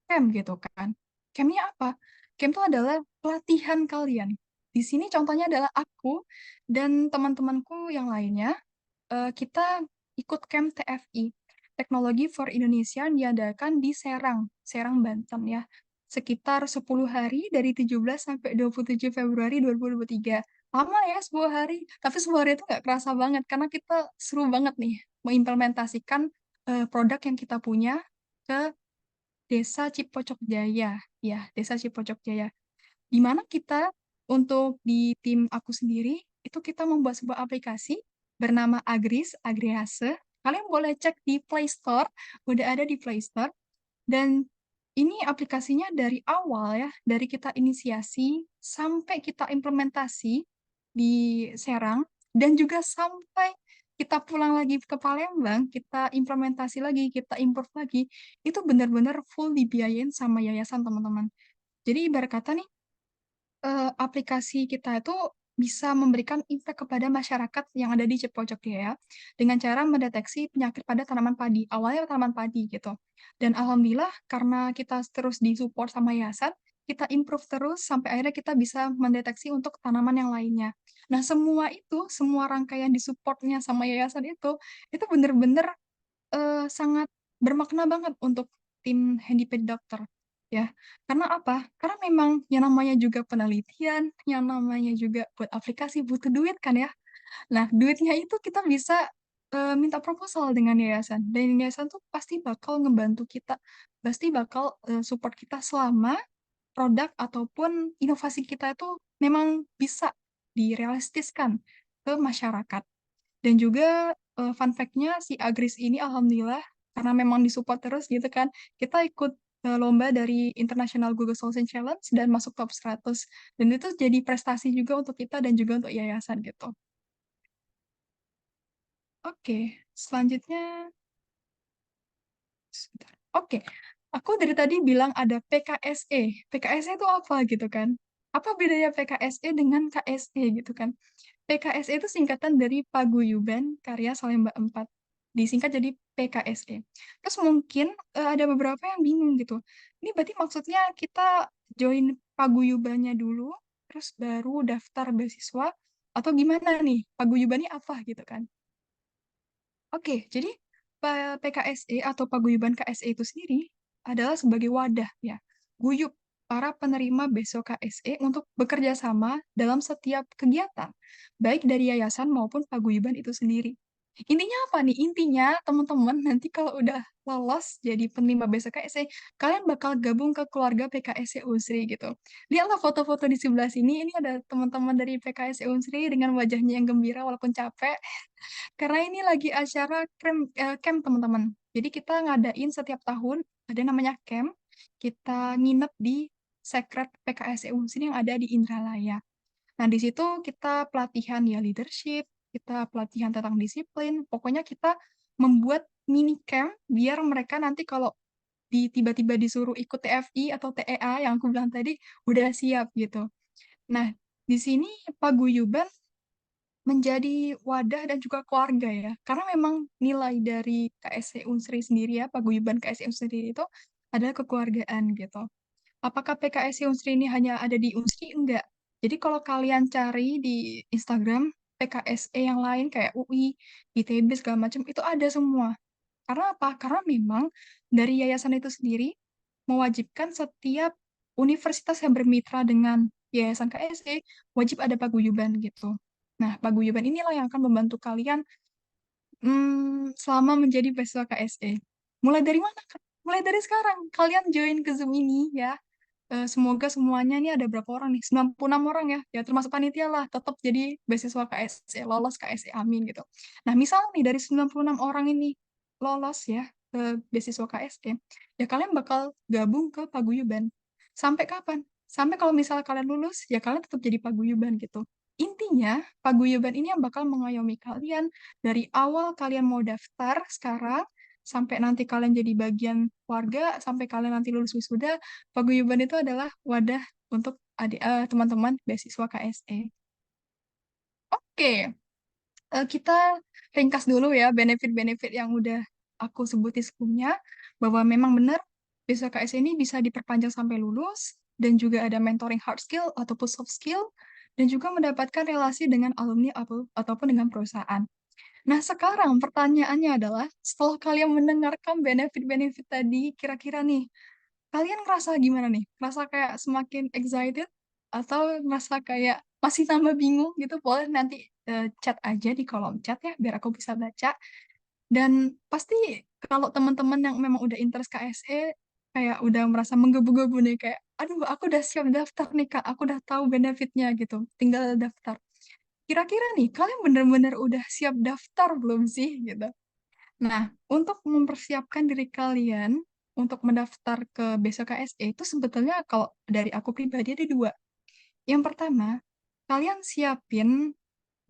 camp gitu kan. Campnya apa? Camp itu adalah pelatihan kalian. Di sini contohnya adalah aku dan teman-temanku yang lainnya, kita ikut camp TFI, Teknologi for Indonesia, yang diadakan di Serang, Serang, Banten ya. Sekitar 10 hari dari 17 sampai 27 Februari 2023. Lama ya 10 hari, tapi 10 hari itu nggak kerasa banget karena kita seru banget nih mengimplementasikan produk yang kita punya ke Desa Cipocok Jaya. Ya, Desa Cipocok Jaya. Di mana kita untuk di tim aku sendiri itu kita membuat sebuah aplikasi bernama Agris, Agriase. Kalian boleh cek di Play Store, udah ada di Play Store. Dan ini aplikasinya dari awal ya, dari kita inisiasi sampai kita implementasi di Serang, dan juga sampai kita pulang lagi ke Palembang, kita implementasi lagi, kita improve lagi, itu benar-benar full dibiayain sama yayasan teman-teman. Jadi ibarat kata nih, aplikasi kita itu bisa memberikan impact kepada masyarakat yang ada di Cipojok ya, dengan cara mendeteksi penyakit pada tanaman padi. Awalnya tanaman padi gitu. Dan alhamdulillah karena kita terus disupport sama yayasan, kita improve terus sampai akhirnya kita bisa mendeteksi untuk tanaman yang lainnya. Nah, semua itu, semua rangkaian disupportnya sama yayasan itu bener-bener sangat bermakna banget untuk tim Handiped Doctor ya. Karena apa? Karena memang yang namanya juga penelitian, yang namanya juga buat aplikasi butuh duit kan ya. Nah, duitnya itu kita bisa minta proposal dengan yayasan. Dan yayasan tuh pasti bakal ngebantu kita, pasti bakal support kita selama produk ataupun inovasi kita itu memang bisa direalistiskan ke masyarakat. Dan juga fun fact-nya si Agris ini alhamdulillah karena memang disupport terus gitu kan, kita ikut lomba dari International Google Solution Challenge dan masuk top 100. Dan itu jadi prestasi juga untuk kita dan juga untuk yayasan gitu. Oke, selanjutnya sebentar. Oke, aku dari tadi bilang ada PKSE. PKSE itu apa gitu kan? Apa bedanya PKSE dengan KSE gitu kan? PKSE itu singkatan dari Paguyuban Karya Salemba 4. Disingkat jadi PKSE. Terus mungkin ada beberapa yang bingung gitu. Ini berarti maksudnya kita join paguyubannya dulu, terus baru daftar beasiswa, atau gimana nih? Paguyubannya apa gitu kan? Oke, jadi PKSE atau Paguyuban KSE itu sendiri adalah sebagai wadah ya, guyup para penerima beasiswa KSE untuk bekerja sama dalam setiap kegiatan, baik dari yayasan maupun paguyuban itu sendiri. Intinya apa nih? Intinya teman-teman nanti kalau udah lolos jadi penerima BSKSE, kalian bakal gabung ke keluarga PKSE Unsri gitu. Lihatlah foto-foto di sebelah sini, ini ada teman-teman dari PKSE Unsri dengan wajahnya yang gembira walaupun capek. Karena ini lagi acara camp teman-teman. Jadi kita ngadain setiap tahun, ada namanya camp, kita nginep di Secret PKSE Unsri yang ada di Indralaya. Nah, di situ kita pelatihan ya leadership, kita pelatihan tentang disiplin. Pokoknya kita membuat mini camp biar mereka nanti kalau tiba-tiba disuruh ikut TFI atau TEA yang aku bilang tadi udah siap gitu. Nah, di sini paguyuban menjadi wadah dan juga keluarga ya. Karena memang nilai dari KSE Unsri sendiri ya, paguyuban KSE Unsri sendiri itu adalah kekeluargaan gitu. Apakah PKSI Unsri ini hanya ada di Unsri? Enggak. Jadi kalau kalian cari di Instagram PKSE yang lain kayak UI, ITB segala macam itu ada semua. Karena apa? Karena memang dari yayasan itu sendiri mewajibkan setiap universitas yang bermitra dengan yayasan KSE wajib ada paguyuban gitu. Nah, paguyuban inilah yang akan membantu kalian selama menjadi mahasiswa KSE. Mulai dari mana? Mulai dari sekarang. Kalian join ke Zoom ini ya. Semoga semuanya ini ada berapa orang nih? 96 orang ya. Ya termasuk panitia lah. Tetap jadi beasiswa KSE, lolos KSE, amin gitu. Nah, misal nih dari 96 orang ini lolos ya ke beasiswa KSE, ya kalian bakal gabung ke paguyuban. Sampai kapan? Sampai kalau misalnya kalian lulus, ya kalian tetap jadi paguyuban gitu. Intinya, paguyuban ini yang bakal mengayomi kalian dari awal kalian mau daftar sekarang, sampai nanti kalian jadi bagian keluarga, sampai kalian nanti lulus wisuda, paguyuban itu adalah wadah untuk teman-teman beasiswa KSE. Oke, kita ringkas dulu ya benefit-benefit yang udah aku sebutin sebelumnya, bahwa memang benar beasiswa KSE ini bisa diperpanjang sampai lulus, dan juga ada mentoring hard skill ataupun soft skill, dan juga mendapatkan relasi dengan alumni ataupun dengan perusahaan. Nah, sekarang pertanyaannya adalah, setelah kalian mendengarkan benefit-benefit tadi, kira-kira nih, kalian ngerasa gimana nih? Ngerasa kayak semakin excited? Atau ngerasa kayak masih tambah bingung gitu? Boleh nanti chat aja di kolom chat ya, biar aku bisa baca. Dan pasti kalau teman-teman yang memang udah interest KSE, kayak udah merasa menggebu-gebu nih, kayak, aduh, aku udah siap daftar nih, Kak. Aku udah tahu benefitnya gitu. Tinggal daftar. Kira-kira nih, kalian bener-bener udah siap daftar belum sih? Gitu. Nah, untuk mempersiapkan diri kalian untuk mendaftar ke besok KSE itu sebetulnya kalau dari aku pribadi ada dua. Yang pertama, kalian siapin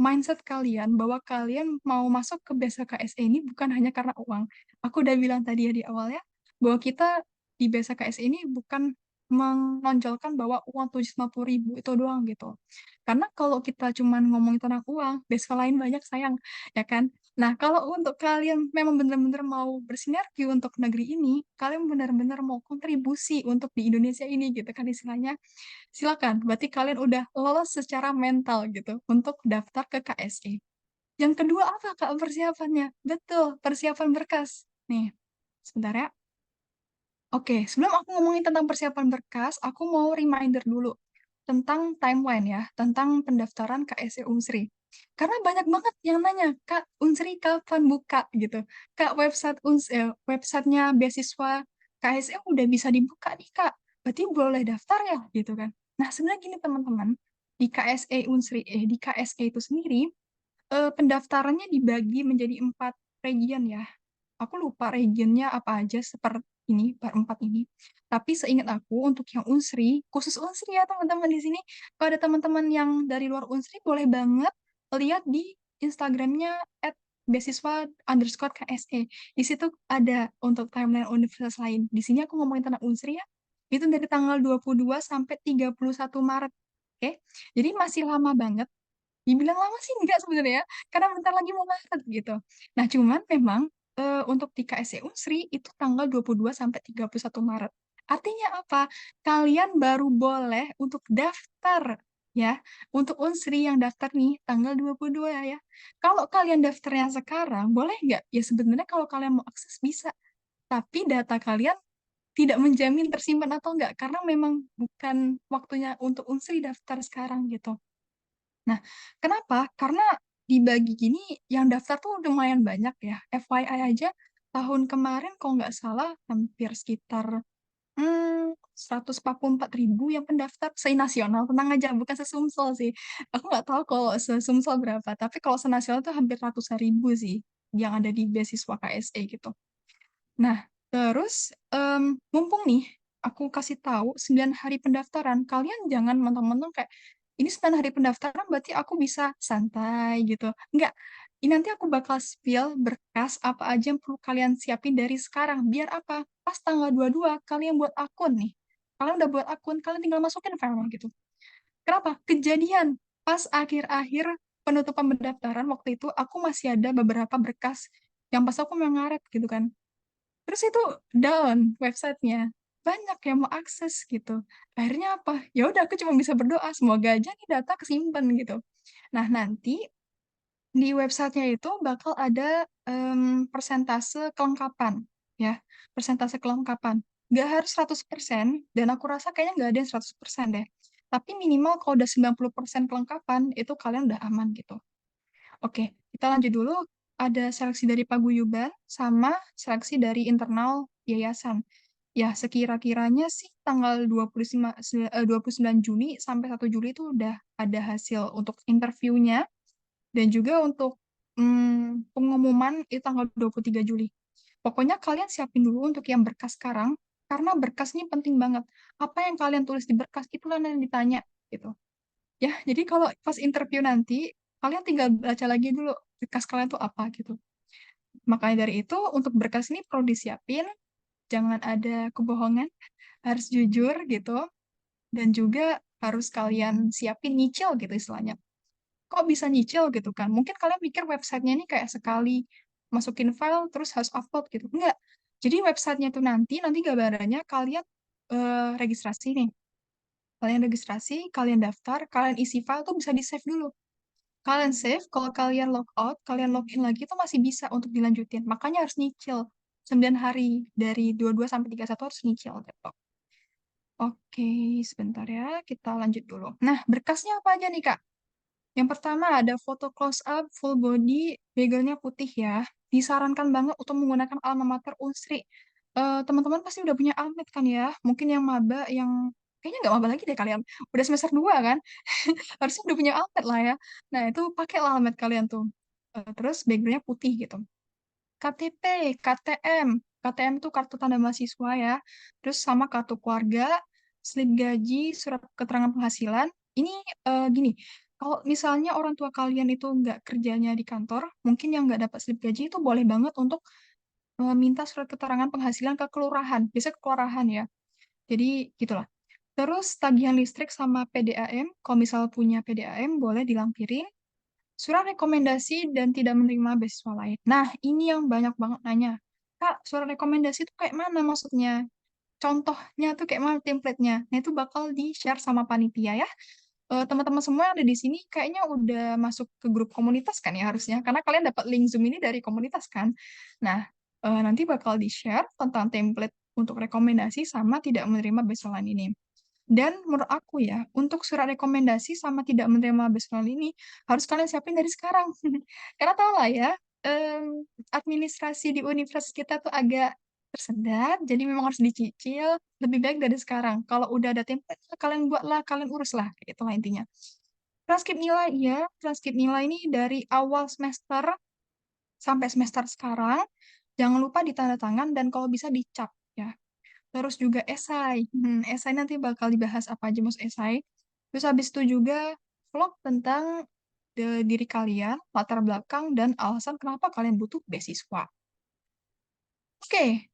mindset kalian bahwa kalian mau masuk ke besok KSE ini bukan hanya karena uang. Aku udah bilang tadi ya di awal ya, bahwa kita di besok KSE ini bukan menonjolkan bahwa uang 750.000 itu doang gitu. Karena kalau kita cuman ngomongin tentang uang, beasiswa lain banyak sayang, ya kan? Nah, kalau untuk kalian memang benar-benar mau bersinergi untuk negeri ini, kalian benar-benar mau kontribusi untuk di Indonesia ini gitu kan istilahnya, silakan. Berarti kalian udah lolos secara mental gitu untuk daftar ke KSE. Yang kedua apa Kak persiapannya? Betul, persiapan berkas. Nih, sebentar ya. Oke, sebelum aku ngomongin tentang persiapan berkas, aku mau reminder dulu tentang timeline ya, tentang pendaftaran KSE Unsri. Karena banyak banget yang nanya, Kak, Unsri kapan buka gitu? Kak, websitenya beasiswa KSE udah bisa dibuka nih, Kak. Berarti boleh daftar ya, gitu kan? Nah, sebenarnya gini teman-teman, di KSE itu sendiri, pendaftarannya dibagi menjadi 4 region ya. Aku lupa regionnya apa aja seperti ini, per 4 ini. Tapi seingat aku untuk yang Unsri, khusus Unsri ya teman-teman di sini. Kalau ada teman-teman yang dari luar Unsri, boleh banget lihat di Instagramnya @beasiswa_KSE. Di situ ada untuk timeline universitas lain. Di sini aku ngomongin tentang Unsri ya. Itu dari tanggal 22 sampai 31 Maret. Oke, jadi masih lama banget. Dibilang lama sih enggak sebenarnya, karena bentar lagi mau Maret gitu. Nah, cuman memang untuk di KSE Unsri itu tanggal 22 sampai 31 Maret. Artinya apa? Kalian baru boleh untuk daftar ya. Untuk Unsri yang daftar nih tanggal 22 ya. Kalau kalian daftarnya sekarang, boleh nggak? Ya sebenarnya kalau kalian mau akses bisa. Tapi data kalian tidak menjamin tersimpan atau enggak, karena memang bukan waktunya untuk Unsri daftar sekarang gitu. Nah, kenapa? Karena dibagi gini, yang daftar tuh lumayan banyak ya. FYI aja, tahun kemarin kalau nggak salah hampir sekitar 144.000 yang pendaftar se-nasional. Tenang aja, bukan se-Sumsel sih. Aku nggak tahu kalau se-Sumsel berapa, tapi kalau se-nasional tuh hampir ratusan ribu sih yang ada di beasiswa KSE gitu. Nah, terus mumpung nih aku kasih tahu 9 hari pendaftaran, kalian jangan mentang-mentang kayak ini 9 hari pendaftaran berarti aku bisa santai gitu. Enggak. Ini nanti aku bakal spill berkas apa aja yang perlu kalian siapin dari sekarang. Biar apa? Pas tanggal 22 kalian buat akun nih. Kalian udah buat akun, kalian tinggal masukin filenya gitu. Kenapa? Kejadian pas akhir-akhir penutupan pendaftaran waktu itu aku masih ada beberapa berkas yang pas aku mau ngaret gitu kan. Terus itu down websitenya. Banyak yang mau akses gitu. Akhirnya apa? Ya udah aku cuma bisa berdoa semoga aja nih data kesimpan gitu. Nah, nanti di websitenya itu bakal ada persentase kelengkapan ya. Persentase kelengkapan. Nggak harus 100% dan aku rasa kayaknya nggak ada yang 100% deh. Tapi minimal kalau udah 90% kelengkapan itu kalian udah aman gitu. Oke, kita lanjut dulu. Ada seleksi dari paguyuban sama seleksi dari internal yayasan. Ya, sekira-kiranya sih tanggal 29 Juni sampai 1 Juli itu udah ada hasil untuk interviewnya dan juga untuk pengumuman itu tanggal 23 Juli. Pokoknya kalian siapin dulu untuk yang berkas sekarang, karena berkas ini penting banget. Apa yang kalian tulis di berkas, itulah yang ditanya, gitu. Ya, jadi kalau pas interview nanti, kalian tinggal baca lagi dulu berkas kalian tuh apa gitu. Makanya dari itu, untuk berkas ini perlu disiapin, jangan ada kebohongan, harus jujur gitu, dan juga harus kalian siapin nyicil gitu istilahnya. Kok bisa nyicil gitu kan? Mungkin kalian pikir websitenya ini kayak sekali masukin file terus harus upload gitu. Enggak. Jadi websitenya tuh nanti gambarannya kalian registrasi nih. Kalian registrasi, kalian daftar, kalian isi file tuh bisa di-save dulu. Kalian save, kalau kalian log out, kalian login lagi itu masih bisa untuk dilanjutin. Makanya harus nyicil. 9 hari dari 22 sampai 31 harus nyicil gitu. Oke, sebentar ya, kita lanjut dulu. Nah, berkasnya apa aja nih, Kak? Yang pertama ada foto close up, full body, backgroundnya putih ya. Disarankan banget untuk menggunakan alma mater Unsri. Teman-teman pasti udah punya almet kan ya? Mungkin yang maba, yang kayaknya nggak maba lagi deh kalian. Udah semester 2 kan? Harusnya udah punya almet lah ya. Nah, itu pakailah almet kalian tuh. Terus backgroundnya putih gitu. KTP, KTM. KTM itu kartu tanda mahasiswa ya. Terus sama kartu keluarga, slip gaji, surat keterangan penghasilan. Ini gini, kalau misalnya orang tua kalian itu nggak kerjanya di kantor, mungkin yang nggak dapat slip gaji itu boleh banget untuk minta surat keterangan penghasilan ke kelurahan. Biasanya ke kelurahan ya. Jadi gitulah. Terus tagihan listrik sama PDAM, kalau misal punya PDAM boleh dilampirin. Surat rekomendasi dan tidak menerima beasiswa lain. Nah, ini yang banyak banget nanya. Kak, surat rekomendasi itu kayak mana maksudnya? Contohnya tuh kayak mana template-nya? Nah, itu bakal di-share sama panitia ya. Teman-teman semua yang ada di sini kayaknya udah masuk ke grup komunitas kan ya harusnya. Karena kalian dapat link Zoom ini dari komunitas kan. Nah, nanti bakal di-share tentang template untuk rekomendasi sama tidak menerima beasiswa lain ini. Dan menurut aku ya, untuk surat rekomendasi sama tidak menerima beasiswa ini harus kalian siapin dari sekarang. Karena tau lah ya, administrasi di universitas kita tuh agak tersendat, jadi memang harus dicicil. Lebih baik dari sekarang. Kalau udah ada template, kalian buatlah, kalian uruslah. Kayak itulah intinya. Transkrip nilai, ya. Transkrip nilai ini dari awal semester sampai semester sekarang. Jangan lupa ditanda tangan dan kalau bisa dicap ya. Terus juga esai. Esai nanti bakal dibahas apa aja mas esai. Terus habis itu juga vlog tentang diri kalian, latar belakang, dan alasan kenapa kalian butuh beasiswa. Oke,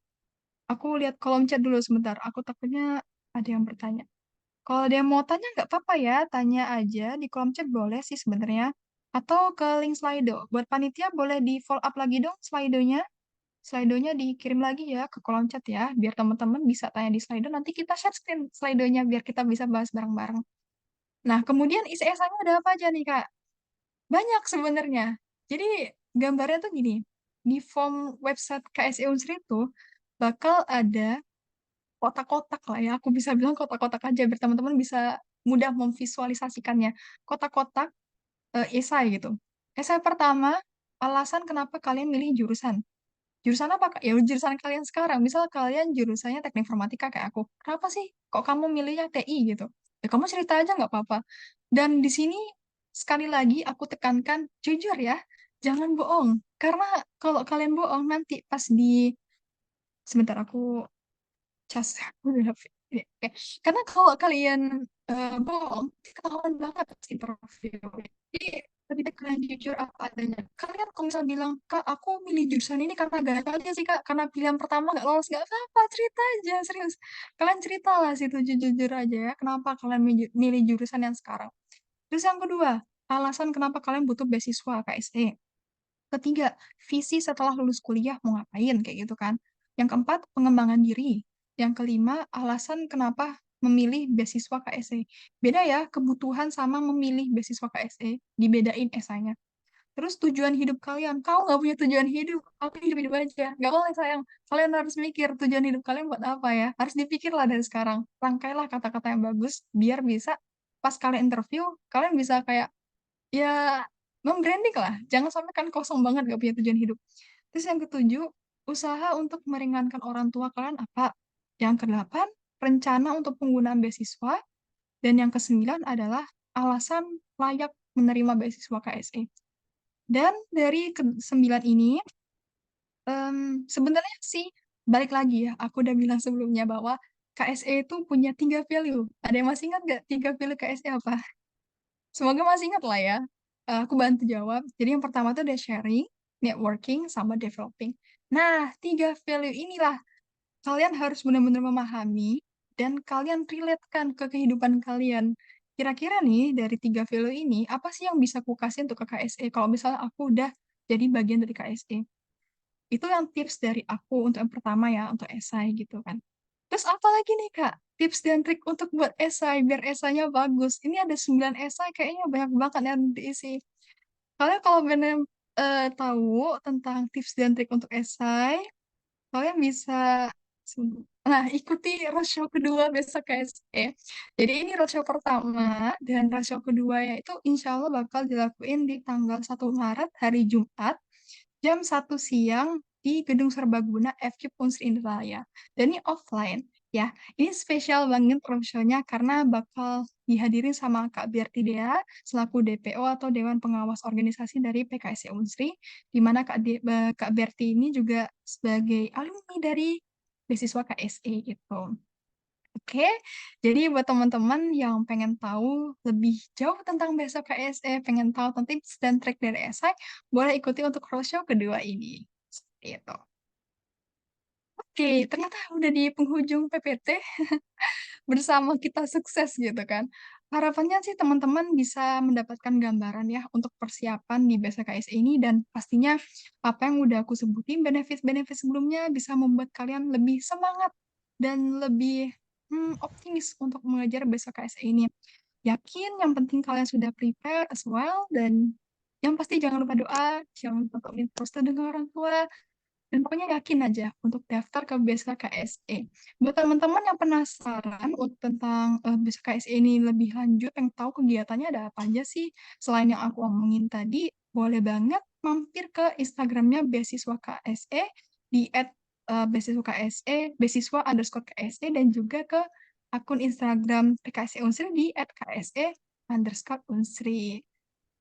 aku lihat kolom chat dulu sebentar. Aku takutnya ada yang bertanya. Kalau ada yang mau tanya nggak apa-apa ya, tanya aja di kolom chat boleh sih sebenarnya. Atau ke link Slido. Buat panitia boleh di follow up lagi dong Slido-nya. Slido-nya dikirim lagi ya ke kolom chat ya, biar teman-teman bisa tanya di Slido. Nanti kita share screen Slido-nya biar kita bisa bahas bareng-bareng. Nah, kemudian isi esainya ada apa aja nih, Kak? Banyak sebenarnya. Jadi, gambarnya tuh gini. Di form website KSE Unsri itu bakal ada kotak-kotak lah ya. Aku bisa bilang kotak-kotak aja biar teman-teman bisa mudah memvisualisasikannya. Kotak-kotak esai gitu. Esai pertama, alasan kenapa kalian milih jurusan. Jurusan apa, Kak? Ya jurusan kalian sekarang. Misal kalian jurusannya teknik informatika kayak aku. Kenapa sih kok kamu milihnya TI gitu? Ya kamu cerita aja nggak apa-apa. Dan di sini sekali lagi aku tekankan, jujur ya, jangan bohong. Karena kalau kalian bohong nanti pas di sebentar aku cas Oke. Karena kalau kalian bohong, ketahuan banget pas interview. Jadi lebih baik kalian jujur apa adanya. Kalian kalau misal bilang, Kak, aku milih jurusan ini karena gak aja sih, Kak. Karena pilihan pertama gak lolos, gak apa-apa. Cerita aja, serius. Kalian cerita lah situ, jujur-jujur aja ya. Kenapa kalian milih jurusan yang sekarang. Terus yang kedua, alasan kenapa kalian butuh beasiswa KSE. Ketiga, visi setelah lulus kuliah mau ngapain, kayak gitu kan. Yang keempat, pengembangan diri. Yang kelima, alasan kenapa memilih beasiswa KSE. Beda ya, kebutuhan sama memilih beasiswa KSE, dibedain esanya. Terus tujuan hidup kalian, kau nggak punya tujuan hidup, aku hidup-hidup aja. Nggak boleh sayang, kalian harus mikir tujuan hidup kalian buat apa ya. Harus dipikirlah dari sekarang. Rangkailah kata-kata yang bagus, biar bisa pas kalian interview, kalian bisa kayak ya membranding lah, jangan sampai kan kosong banget gak punya tujuan hidup. Terus yang ketujuh, usaha untuk meringankan orang tua kalian apa. Yang kedelapan, rencana untuk penggunaan beasiswa. Dan yang kesembilan adalah alasan layak menerima beasiswa KSE. Dan dari kesembilan ini sebenarnya sih balik lagi ya, aku udah bilang sebelumnya bahwa KSE itu punya 3 value. Ada yang masih ingat gak 3 value KSE apa? Semoga masih ingat lah ya. Aku bantu jawab. Jadi yang pertama tuh ada sharing, networking, sama developing. Nah, 3 value inilah kalian harus benar-benar memahami dan kalian relatekan ke kehidupan kalian. Kira-kira nih dari 3 value ini, apa sih yang bisa aku kasih untuk ke KSE kalau misalnya aku udah jadi bagian dari KSE? Itu yang tips dari aku untuk yang pertama ya, untuk esai gitu kan. Terus apa lagi nih Kak? Tips dan trik untuk buat esai, biar esainya bagus. Ini ada 9 esai, kayaknya banyak banget yang diisi. Kalian kalau benar tahu tentang tips dan trik untuk esai, kalian bisa nah ikuti roadshow kedua besok KSE. Jadi ini roadshow pertama dan roadshow kedua yaitu insya Allah bakal dilakuin di tanggal 1 Maret hari Jumat jam 1 siang di Gedung Serbaguna FKIP Unsri Indralaya. Dan ini offline ya. Ini spesial banget roadshow-nya karena bakal dihadiri sama Kak Bertidea selaku DPO atau Dewan Pengawas Organisasi dari PKSI Unsri, di mana Kak Berti ini juga sebagai alumni dari beasiswa KSE gitu. Oke, jadi buat teman-teman yang pengen tahu lebih jauh tentang besok KSE, pengen tahu tentang tips dan trik dari esai, boleh ikuti untuk roadshow kedua ini. Seperti itu. Oke, ternyata udah di penghujung PPT bersama kita sukses gitu kan. Harapannya sih teman-teman bisa mendapatkan gambaran ya untuk persiapan di BSKS ini dan pastinya apa yang udah aku sebutin benefit-benefit sebelumnya bisa membuat kalian lebih semangat dan lebih optimis untuk mengejar BSKS ini. Yakin yang penting kalian sudah prepare as well dan yang pasti jangan lupa doa, jangan lupa komen terus dengan orang tua, dan pokoknya yakin aja untuk daftar ke BSK KSE. Buat teman-teman yang penasaran tentang BSK KSE ini lebih lanjut, yang tahu kegiatannya ada apa aja sih, selain yang aku omongin tadi, boleh banget mampir ke Instagramnya beasiswa KSE di @beasiswa KSE, beasiswa_KSE, dan juga ke akun Instagram PKSE Unsri di @KSE_Unsri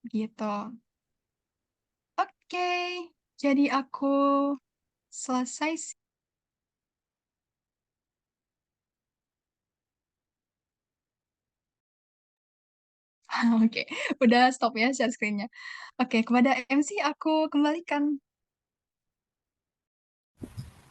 gitu. Oke, jadi aku selesai sih. Oke, udah stop ya share screen-nya. Oke, kepada MC aku kembalikan.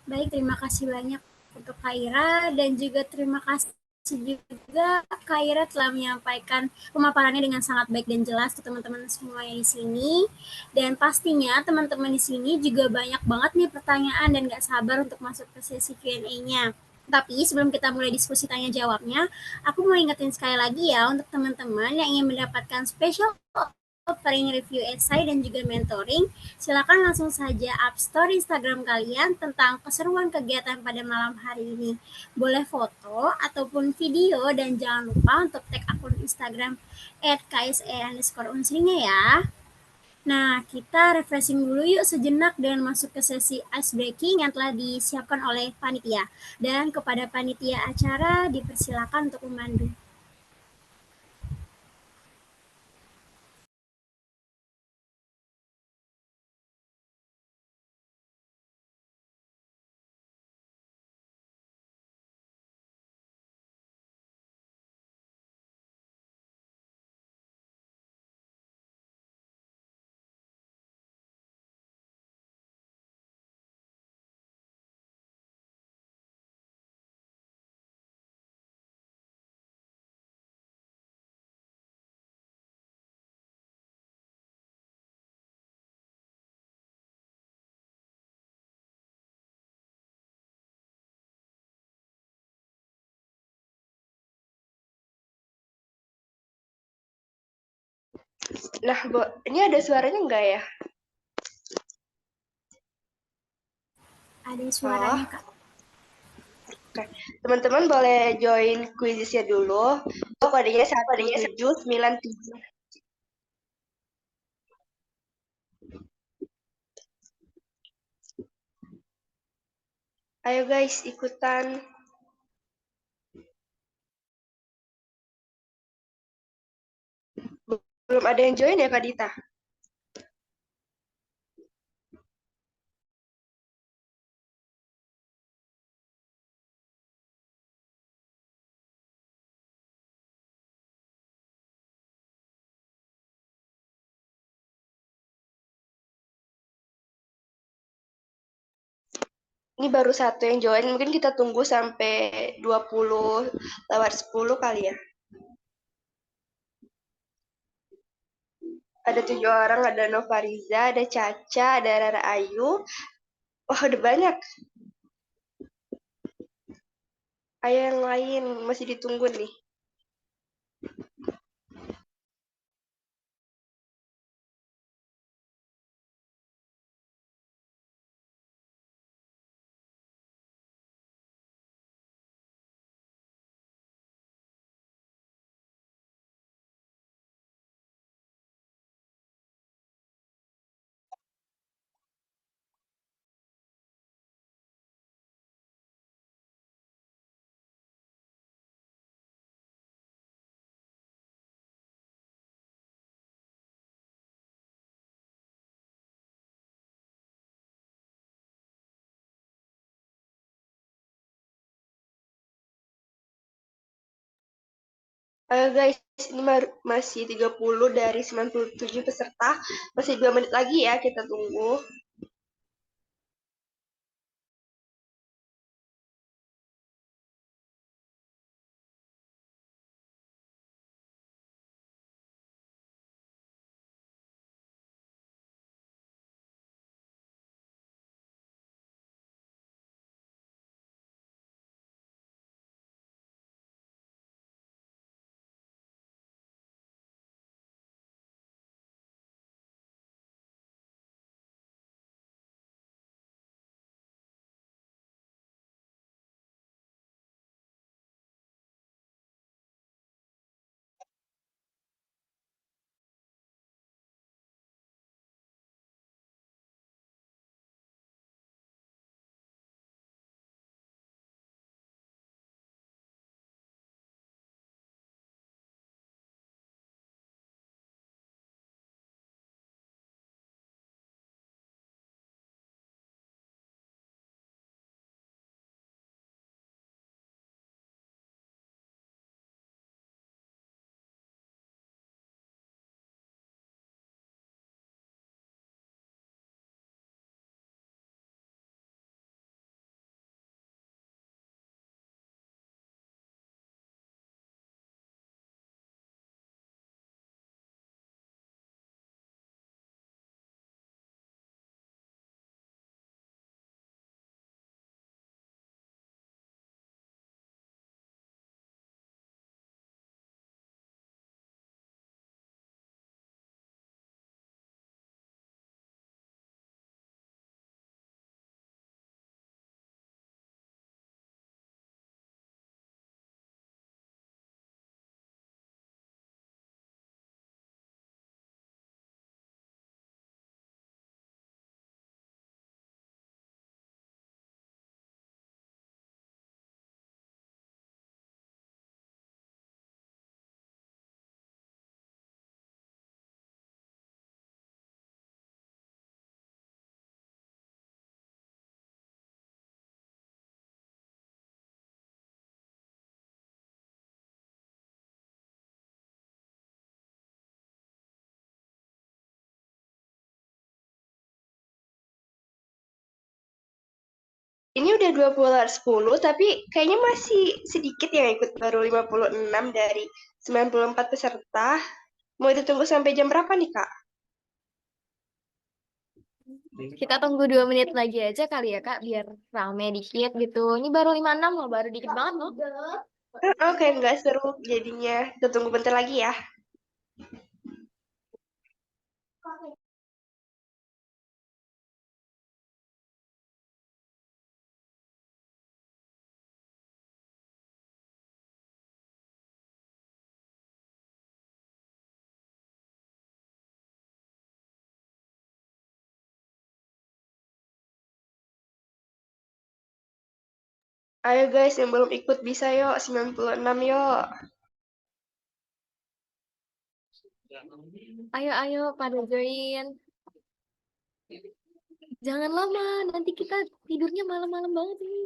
Baik, terima kasih banyak untuk Kak Ira dan juga terima kasih juga Kak Ira telah menyampaikan pemaparannya dengan sangat baik dan jelas ke teman-teman semuanya di sini. Dan pastinya teman-teman di sini juga banyak banget nih pertanyaan dan gak sabar untuk masuk ke sesi Q&A-nya. Tapi sebelum kita mulai diskusi tanya jawabnya, aku mau ingetin sekali lagi ya untuk teman-teman yang ingin mendapatkan special offering review esai dan juga mentoring, silakan langsung saja up story Instagram kalian tentang keseruan kegiatan pada malam hari ini. Boleh foto ataupun video dan jangan lupa untuk tag akun Instagram @kse_unsrinya ya. Nah, kita refreshing dulu yuk sejenak dan masuk ke sesi ice breaking yang telah disiapkan oleh panitia. Dan kepada panitia acara dipersilakan untuk memandu.
Nah, ini ada suaranya nggak ya?
Ada suaranya,
Oh,
Kak.
oke. Teman-teman boleh join kuisnya dulu. Oh, kodenya 1797. Ayo guys, ikutan. Belum ada yang join ya, Kak Dita? Ini baru satu yang join, mungkin kita tunggu sampai 20 lewat 10 kali ya. Ada 7 orang, ada Nova Riza, ada Caca, ada Rara Ayu. Wah, udah banyak. Ayo yang lain, masih ditunggu nih. Ayo guys, ini masih 30 dari 97 peserta. Masih 2 menit lagi ya, kita tunggu. Ini udah 20 tapi kayaknya masih sedikit yang ikut, baru 56 dari 94 peserta. Mau ditunggu sampai jam berapa nih, Kak?
Kita tunggu 2 menit lagi aja kali ya Kak, biar rame dikit gitu. Ini baru 56 loh, baru dikit banget loh.
Oke, nggak seru jadinya. Kita tunggu bentar lagi ya. Ayo guys, yang belum ikut bisa yuk, 96 yuk.
Ayo pada join. Jangan lama, nanti kita tidurnya malam-malam banget nih.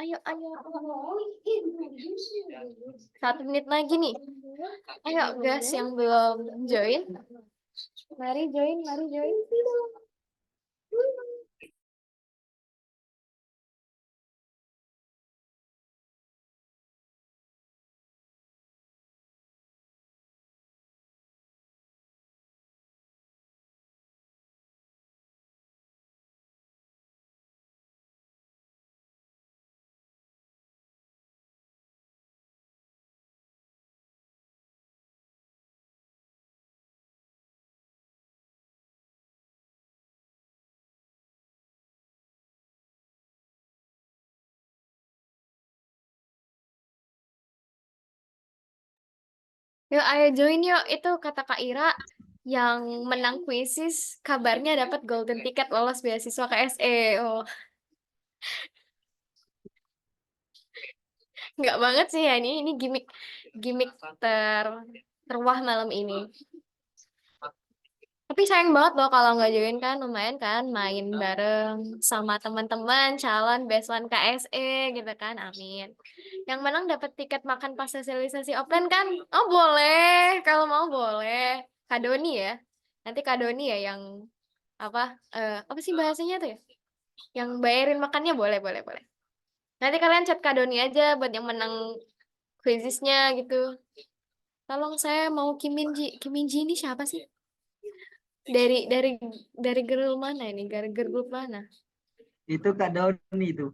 Ayo. 1 menit lagi nih. Ayo guys yang belum join. Mari join. Yuk, ayo join yuk. Itu kata Kak Ira yang menang kuisis kabarnya dapat golden ticket lolos beasiswa KSE. Oh, nggak banget sih ya ini gimmick gimmick terwah malam ini. Tapi sayang banget loh kalau nggak join kan, lumayan kan main bareng sama teman-teman calon beasiswa KSE gitu kan, amin. Yang menang dapat tiket makan pas sosialisasi offline kan? Oh boleh, kalau mau boleh. Kak Doni ya, nanti Kak Doni ya yang apa sih bahasanya tuh ya? Yang bayarin makannya boleh. Nanti kalian chat Kak Doni aja buat yang menang quizisnya gitu. Tolong saya mau Kim Minji. Kim Minji ini siapa sih? Dari girl mana ini? Dari girl group mana?
Itu Kak Doni itu.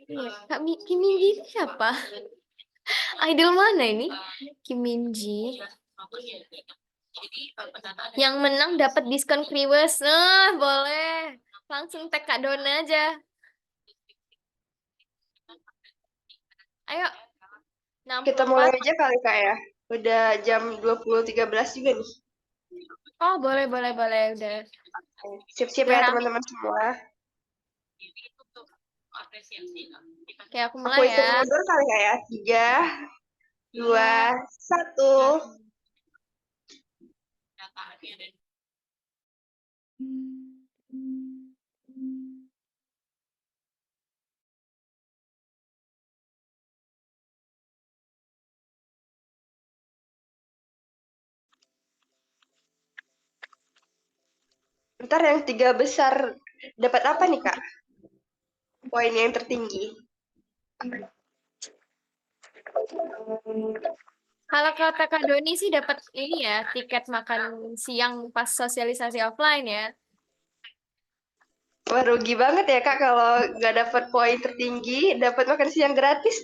Iya, Kim Minji ini siapa? Idol mana ini? Kim Minji. Yang menang dapat diskon Kriwes. Nah, boleh. Langsung tag Kak Dona aja. Ayo.
Kita mulai
64.
aja kali, Kak ya. Udah jam 20.13 juga nih.
Oh, boleh. Udah
Siap-siap
Udah
ya
rame.
teman-teman semua.
Oke, aku
Aku
mulai
hitung
ya.
mundur kali, Kak ya. 3, 2, 1. Ntar yang 3 besar dapat apa nih, Kak? Poin yang tertinggi.
Kalau kata Kak Doni sih dapat ini ya, tiket makan siang pas sosialisasi offline ya.
Wah, rugi banget ya, Kak, kalau nggak dapat poin tertinggi, dapat makan siang gratis.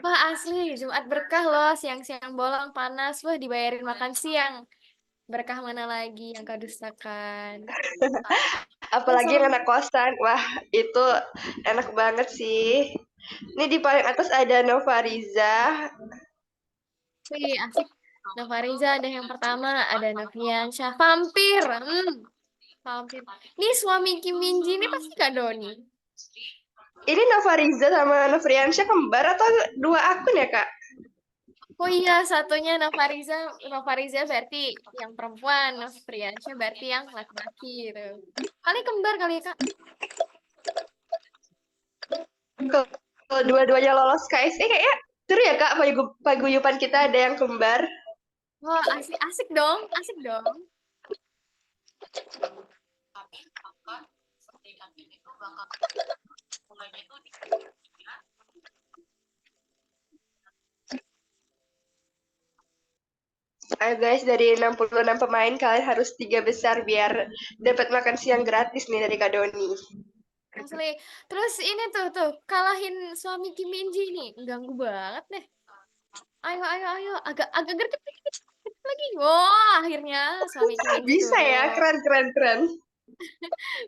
Wah, asli Jumat berkah loh, siang-siang bolong panas, wah dibayarin makan siang. Berkah mana lagi yang kau dustakan?
Apalagi yang
Seru.
anak kosan. Wah, itu enak banget sih. Ini di paling atas ada Nova Riza.
Wih, asik. Nova Riza ada yang pertama, ada Noviansyah. Vampir. Vampir. Ini suami Kim Minji ini pasti Kak Doni.
Ini Nova Riza sama Novriansyah kembar atau 2 akun ya, Kak?
Oh iya, satunya Nova Riza berarti yang perempuan, Novriansyah berarti yang laki-laki gitu. Kali kembar kali ya, Kak.
Kalau dua-duanya lolos KSE kayaknya seru ya, Kak, paguyupan kita ada yang kembar.
Wah, asik dong,
Ayo guys, dari 66 pemain kalian harus 3 besar biar dapat makan siang gratis nih dari Kak Doni.
Asli. Terus ini tuh kalahin suami Kim Min Ji nih. Ganggu banget deh. Ayo. Agak gercep lagi. Wah, akhirnya suami Kim Min Ji
Bisa ya,
turun.
keren.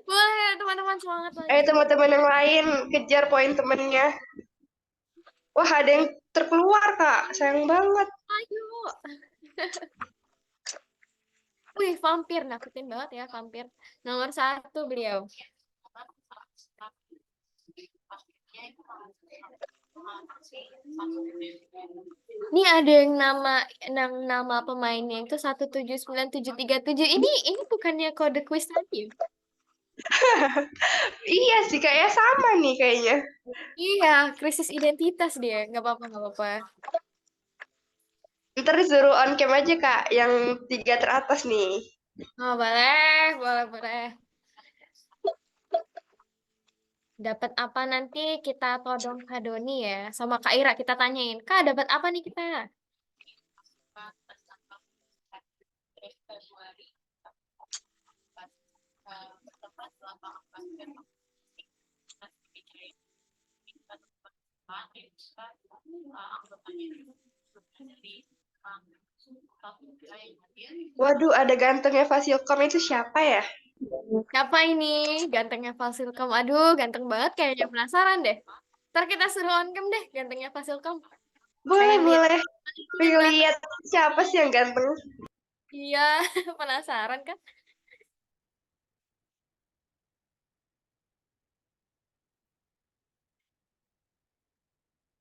Boleh, teman-teman semangat
Ayo
lagi.
teman-teman yang lain, kejar poin temennya. Wah, ada yang terkeluar, Kak. Sayang banget.
Ayo. Wih, vampir. Nakutin banget ya, vampir. Nomor 1 beliau. Ini ada yang nama pemainnya itu 179737. Ini bukannya kode quiz tadi?
Iya sih, kayaknya sama nih kayaknya.
Iya, krisis identitas dia. Nggak apa-apa.
Ntar disuruh on cam aja, Kak. Yang 3 teratas nih.
Oh, boleh. Dapat apa nanti kita todong Kak Doni ya. Sama Kak Ira kita tanyain. Kak, dapat apa nih kita?
Waduh, ada gantengnya Fasilkom itu siapa ya?
Siapa ini? Gantengnya Fasilkom. Aduh, ganteng banget kayaknya. Penasaran deh. Ntar kita suruh on cam deh gantengnya Fasilkom. Pengen lihat.
Boleh. Pengen lihat siapa sih yang ganteng.
Iya, penasaran kan?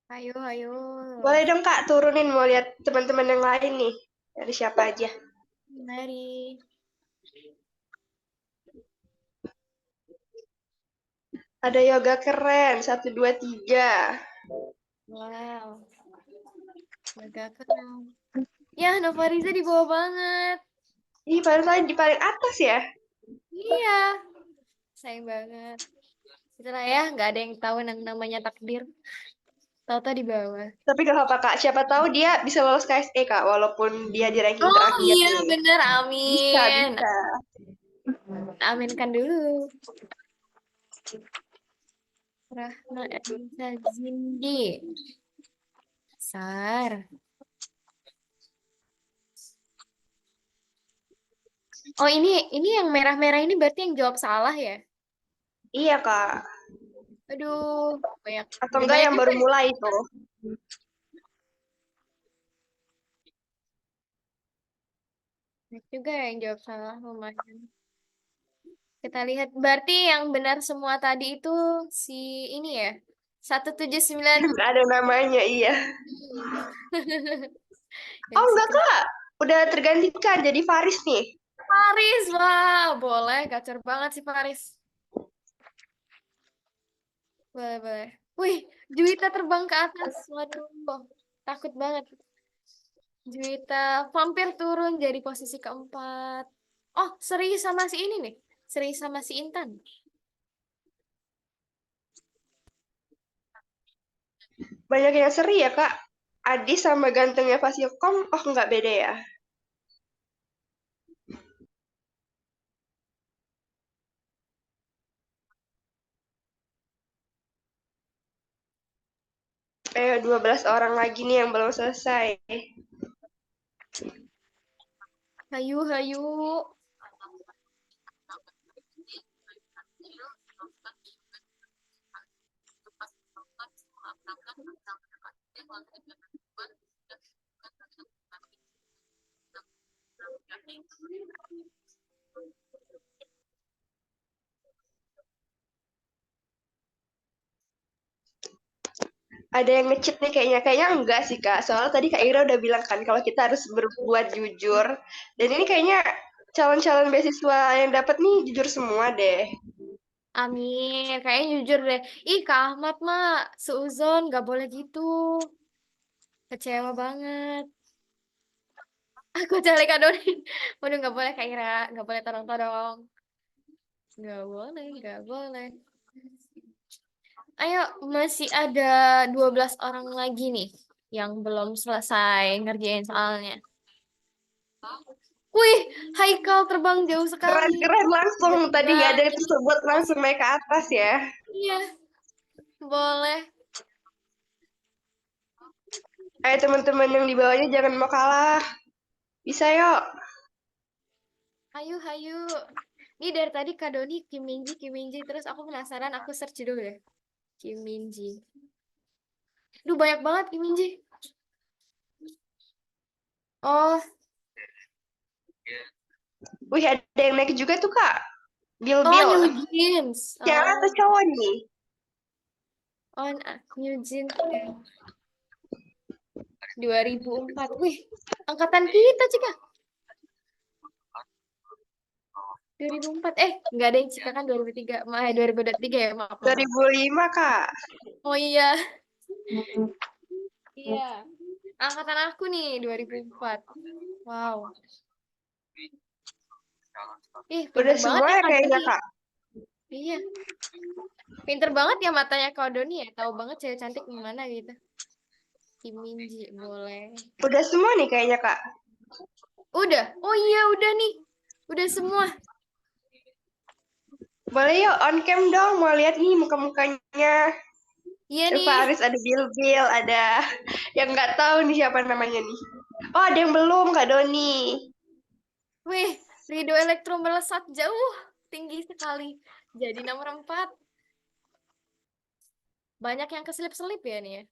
Ayo.
Boleh dong, Kak, turunin mau lihat teman-teman yang lain nih. Dari siapa aja.
Mari.
Ada yoga keren, 1, 2, 3.
Wow. Agak keren. Ya, Nova Riza di bawah banget.
Ih, padahal di paling atas ya.
Iya. Sayang banget. Itulah ya, nggak ada yang tahu yang namanya takdir. Tahu-tahu di bawah.
Tapi gak apa-apa, Kak. Siapa tahu dia bisa lolos KSE, Kak. Walaupun dia di ranking
Oh
terakhir
iya,
nih.
bener.
Bisa.
Amin. Aminkan dulu. Rahma Elisa Zindi. Sar. Oh, ini yang merah-merah ini berarti yang jawab salah ya?
Iya, Kak.
Aduh, banyak.
Atau
Udah
enggak
banyak
yang
juga
baru
ya?
mulai itu.
Banyak juga yang jawab salah, lumayan. Kita lihat, berarti yang benar semua tadi itu si ini ya? 179.
Ada namanya, iya.
Yang
Oh,
si
enggak, Kak. Udah tergantikan jadi Faris nih.
Faris, wah, boleh. Gacor banget sih Faris. Boleh. Wih, Juwita terbang ke atas. Waduh, takut banget. Juwita vampir turun jadi posisi keempat. Oh, Seri sama si ini nih. Seri sama si Intan.
Banyak yang seri ya, Kak. Adi sama gantengnya Fasilkom, oh enggak beda ya. Ayo, 12 orang lagi nih yang belum selesai.
Hayu.
Ada yang nge-cheat nih kayaknya. Kayaknya enggak sih, Kak. Soalnya tadi Kak Ira udah bilang kan kalau kita harus berbuat jujur. Dan ini kayaknya calon-calon beasiswa yang dapat nih jujur semua deh.
Amin. Kayaknya jujur deh. Ih, Kak Ahmad mah seuzon. Gak boleh gitu. Kecewa banget. Aku cari Kak Doni. Waduh, gak boleh Kak Ira. Gak boleh tolong-tolong. Nggak boleh, nggak boleh. Ayo, masih ada 12 orang lagi nih yang belum selesai ngerjain soalnya. Wih, Haikal terbang jauh sekali.
Keren-keren langsung. Tadi nggak ada yang tersebut langsung naik ke atas ya.
Iya, boleh.
Ayo teman-teman yang di bawahnya jangan mau kalah. Bisa yuk.
Hayu, hayu. Ini dari tadi Kak Doni, Kim Minji. Terus aku penasaran, aku search dulu deh. Kim Minji. Duh, banyak banget Kim Minji. Oh,
Wih, ada yang naik juga tuh, Kak. Bill.
New Jeans.
Cewek atau cowok nih?
New Jeans. 2004. Wih, angkatan kita, Cika. 2004. Nggak ada yang Cika kan 2003. 2023 ya, maaf.
2005, Kak.
Oh iya. Iya. Angkatan aku nih 2004. Wow. Pinter
Udah
banget
semua
ya
ya kayaknya,
matanya.
Kak.
Iya. Pinter banget ya matanya Kak Doni ya. Tahu banget cewek cantik gimana gitu. Kim Minji, boleh.
Udah semua nih kayaknya, Kak.
Udah. Oh iya, udah nih. Udah semua.
Boleh yuk, on cam dong. Mau lihat nih muka-mukanya.
Iya
Ada
nih.
Faris, ada Bill, ada yang nggak tahu nih siapa namanya nih. Oh, ada yang belum, Kak Doni.
Wih, Rido Elektro melesat jauh. Tinggi sekali. Jadi nomor 4. Banyak yang keselip-selip ya nih ya.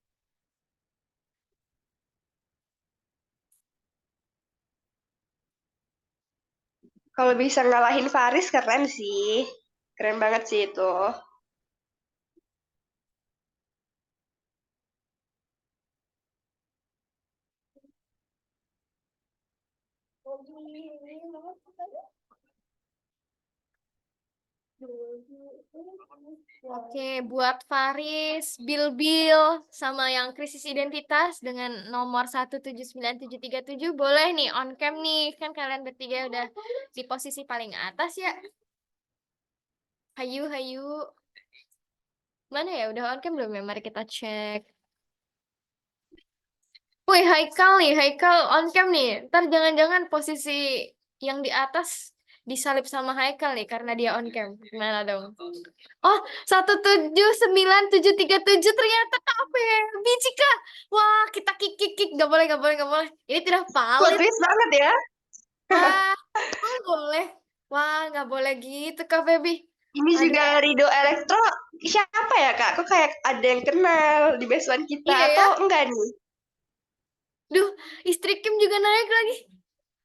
Kalau bisa ngalahin Faris, keren sih. Keren banget sih itu.
Oke, buat Faris, Bill, sama yang krisis identitas dengan nomor 179737 boleh nih on cam nih. Kan kalian bertiga udah di posisi paling atas ya. Hayu, hayu. Mana ya? Udah on cam belum ya? Mari kita cek. Wih, Haikal on cam nih. Ntar jangan-jangan posisi yang di atas disalip sama Haikal nih karena dia on cam. Gimana dong? Oh, 179737 ternyata Kak Feby, Cika. Wah, kita kick. Gak boleh. Ini tidak
Plot
valid.
twist banget ya.
Wah, nggak boleh. Wah, nggak boleh gitu Kak Feby.
Ini
Aduh.
juga Rido Elektro. Siapa ya, Kak? Kok kayak ada yang kenal di best one kita
Iya ya.
atau enggak nih?
Duh, istri Kim juga naik lagi.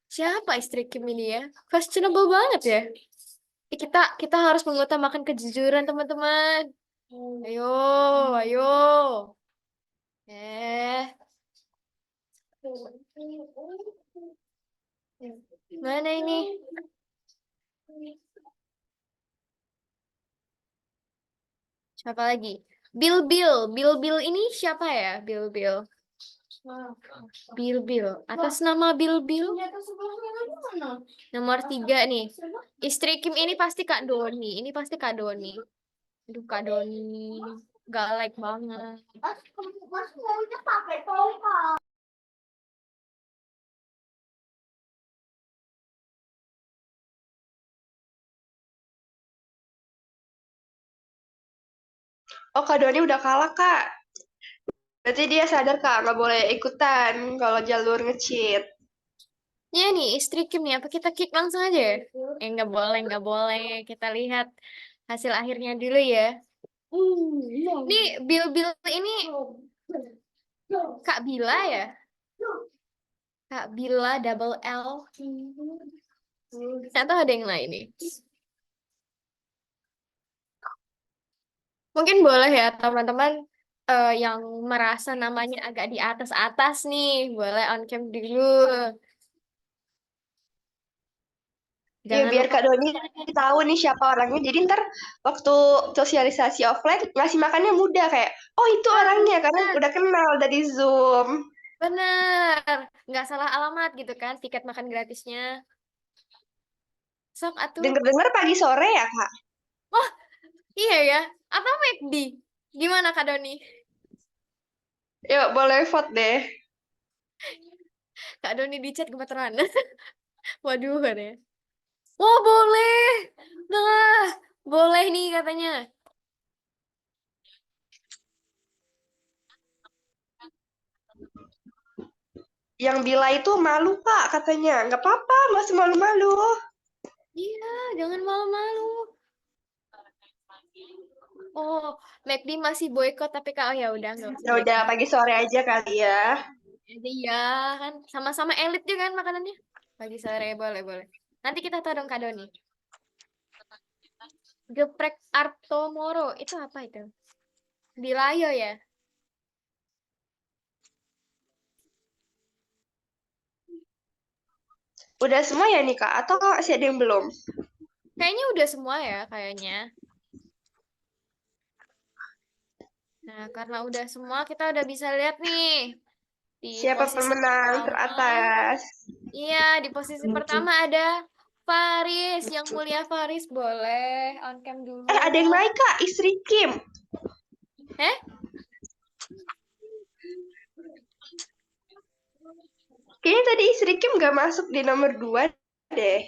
Siapa istri Kim ini ya? Questionable banget ya. Kita harus mengutamakan kejujuran teman-teman. Ayo. Mana ini? Siapa lagi? Bill ini siapa ya? Bill. Atas nama Bill. Nomor 3 nih. Istri Kim ini pasti Kak Doni. Aduh, Kak Doni. Gak like banget.
Oh, Kak Doni udah kalah, Kak. Berarti dia sadar, Kak, nggak boleh ikutan kalau jalur nge-cheat.
Ya nih, istri Kim nih. Apa kita kick langsung aja ya? Nggak boleh. Kita lihat hasil akhirnya dulu ya. Nih, Bill ini Kak Bila ya? Kak Bila double L. Atau ada yang lain nih? Mungkin boleh ya teman-teman yang merasa namanya agak di atas nih, boleh on cam dulu.
Ya,
Jangan
biar
lupa.
Kak Doni tahu nih siapa orangnya. Jadi ntar waktu sosialisasi offline ngasih makannya mudah kayak, oh itu orangnya karena udah kenal dari Zoom.
Bener, nggak salah alamat gitu kan, tiket makan gratisnya. Sok atuh.
Dengar-dengar pagi sore ya, Kak?
Oh, iya ya. Atau McD? Gimana Kak Doni?
Yuk, boleh vote deh.
Kak Doni di chat gemeteran. Waduh, katanya. Oh, boleh. Nah, boleh nih katanya.
Yang Bila itu malu, Kak, katanya. Nggak apa-apa, masih malu-malu.
Iya, jangan malu-malu. Oh, McD masih boykot tapi Kak, oh ya udah nggak usah
Ya udah,
McD.
pagi sore aja kali ya.
Jadi ya kan sama-sama elit juga kan makanannya. Pagi sore boleh boleh. Nanti kita tahu dong Kak Doni. Geprek Artomoro itu apa itu? Di Layo ya?
Udah semua ya nih, Kak? Atau masih ada yang belum?
Kayaknya udah semua ya kayaknya. Nah, karena udah semua kita udah bisa lihat nih di
Siapa
posisi
pemenang
pertama.
teratas?
Iya, di posisi pertama ada Faris, yang mulia Faris boleh on cam dulu.
Ada yang naik, Kak. Istri Kim.
Eh?
Kayaknya tadi istri Kim nggak masuk di nomor 2 deh.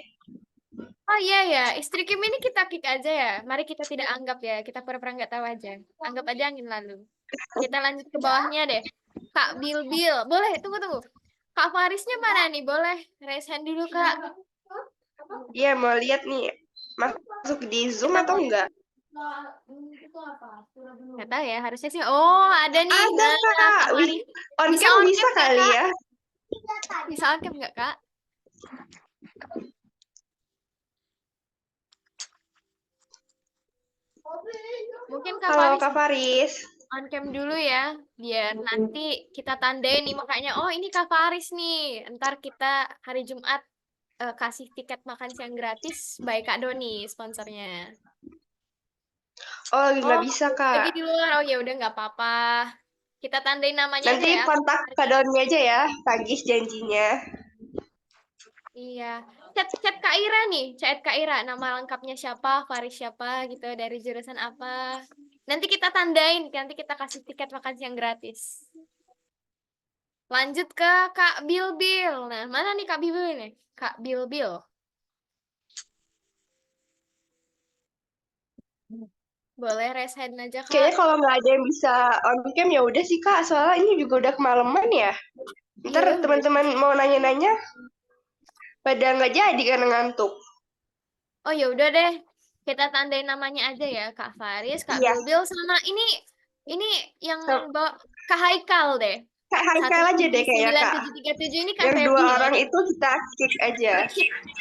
Oh iya ya, istri Kim ini kita kick aja ya. Mari kita tidak anggap ya, kita pura-pura nggak tahu aja. Anggap aja angin lalu. Kita lanjut ke bawahnya deh. Kak Bilbil, boleh tunggu tunggu. Kak Farisnya mana nih? Boleh raise hand dulu Kak.
Iya, mau lihat nih. Masuk di Zoom
Kita
atau enggak?
nggak tahu ya, harusnya sih. Oh ada nih.
Ada,
Nah,
Kak.
Kak
Wih,
Faris
on
bisa
cam
on
bisa
cam nggak
kali
Kak?
ya?
Bisa on cam nggak Kak? Mungkin Kak
Halo,
Faris
Kak Faris.
on cam dulu ya, biar nanti kita tandain nih makanya. Oh ini Kak Faris nih. Ntar kita hari Jumat kasih tiket makan siang gratis by Kak Doni sponsornya.
Oh, lagi nggak
Oh
bisa,
lagi
Kak.
di luar. Oh ya udah nggak apa-apa. Kita tandain namanya aja
Nanti
ya.
kontak Kak Doni aja ya, tagih janjinya.
Iya. Chat Kak Ira nih. Chat Kak Ira. Nama lengkapnya siapa? Faris siapa gitu. Dari jurusan apa. Nanti kita tandain. Nanti kita kasih tiket makan siang gratis. Lanjut ke Kak Bilbil. Nah, mana nih Kak Bilbil nih? Kak Bilbil. Boleh raise hand aja, Kak.
Kayaknya kalau nggak ada yang bisa on cam ya udah sih, Kak. Soalnya ini juga udah kemalaman ya.
Iya,
Ntar
udah.
teman-teman mau nanya-nanya pada nggak jadi karena ngantuk.
Oh ya udah deh. Kita tandain namanya aja ya, Kak Faris, Kak
Iya,
Bilbil sama ini yang
so,
bawa Kak Haikal deh.
Kak Haikal aja deh kayaknya, Kak.
17937 ini Kak
Yang dua
Febri ya.
orang
Ini
itu kita kick aja.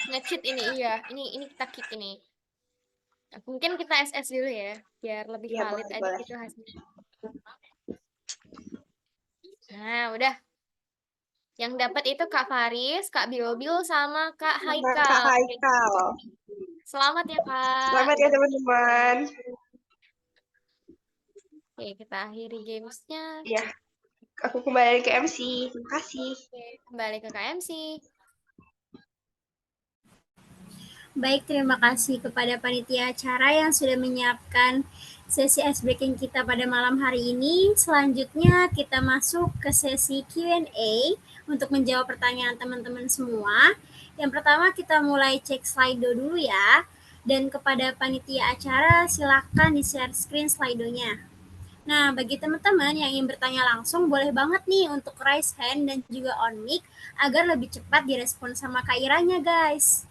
nge-cheat ini iya. Ini kita kick ini. Mungkin kita SS dulu ya, biar lebih
Iya,
valid
boleh,
aja
boleh.
gitu hasilnya. Nah, udah. Yang dapat itu Kak Faris, Kak Bilbil, sama Kak
Sama Kak
Haikal.
Haikal.
Selamat ya Kak.
Selamat ya,
Udah.
teman-teman.
Oke, kita akhiri gamesnya.
Iya, aku kembali ke MC. Terima kasih.
Oke, kembali ke KMC.
Baik, terima kasih kepada panitia acara yang sudah menyiapkan sesi ice breaking kita pada malam hari ini. Selanjutnya kita masuk ke sesi Q&A untuk menjawab pertanyaan teman-teman semua. Yang pertama kita mulai cek Slido dulu ya. Dan kepada panitia acara silakan di-share screen Slido-nya. Nah, bagi teman-teman yang ingin bertanya langsung, boleh banget nih untuk raise hand dan juga on mic agar lebih cepat direspon sama Kak Iranya, guys.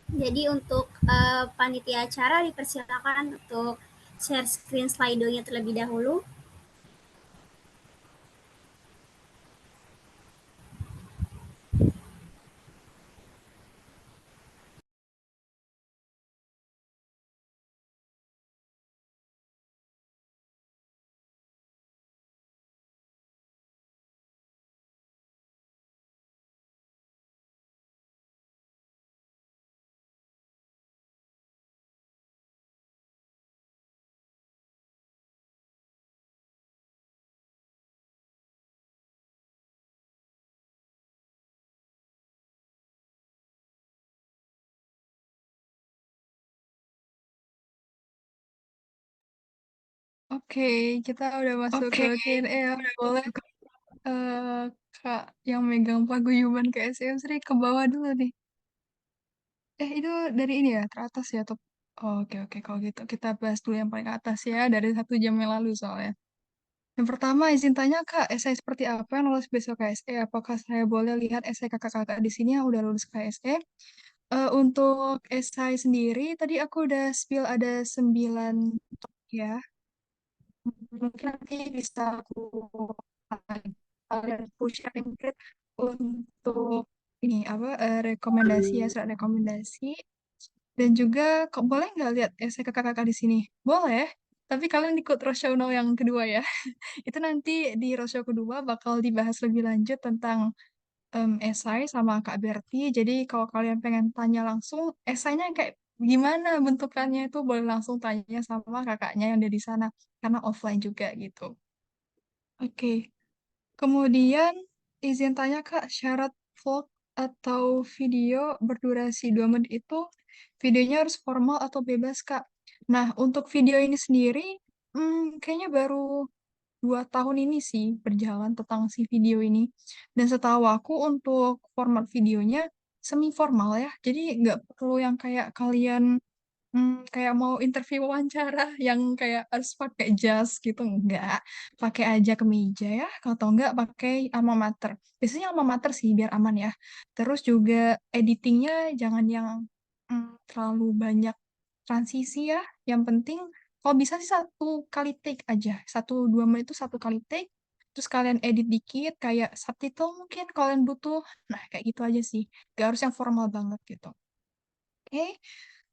Jadi untuk panitia acara dipersilakan untuk share screen Slido-nya terlebih dahulu.
Oke, kita udah masuk ke Q&A ya. Boleh Kak yang megang paguyuban KSM Sri ke bawah dulu nih. Itu dari ini ya, teratas ya, top. Oke, oke, kalau gitu kita bahas dulu yang paling atas ya, dari 1 jam yang lalu soalnya. Yang pertama, izin tanya Kak, esai seperti apa yang lulus besok KSE? Apakah saya boleh lihat esai kakak-kakak di sini yang udah lulus KSE? Untuk esai sendiri, tadi aku udah spill ada 9 ya. Mungkin nanti bisa aku sharing untuk ini apa rekomendasi ya, surat rekomendasi. Dan juga kok boleh nggak lihat esai kakak-kakak di sini? Boleh, tapi kalian ikut roadshow now yang kedua ya. Itu nanti di roadshow kedua bakal dibahas lebih lanjut tentang esai sama Kak Berti. Jadi kalau kalian pengen tanya langsung, esainya kayak gimana bentukannya itu boleh langsung tanya sama kakaknya yang ada di sana karena offline juga gitu. Oke. Kemudian izin tanya Kak, syarat vlog atau video berdurasi 2 menit itu videonya harus formal atau bebas Kak? Nah, untuk video ini sendiri, kayaknya baru 2 tahun ini sih berjalan tentang si video ini. Dan setahu aku untuk format videonya semi formal ya. Jadi nggak perlu yang kayak kalian kayak mau interview wawancara yang kayak harus pakai jas gitu enggak. Pakai aja kemeja ya, atau enggak pakai alma mater. Biasanya alma mater sih biar aman ya. Terus juga editingnya jangan yang terlalu banyak transisi ya. Yang penting kalau bisa sih 1 kali take aja. 1-2 menit itu 1 kali take. Terus kalian edit dikit kayak subtitle mungkin kalian butuh. Nah kayak gitu aja sih. Gak harus yang formal banget gitu. Oke.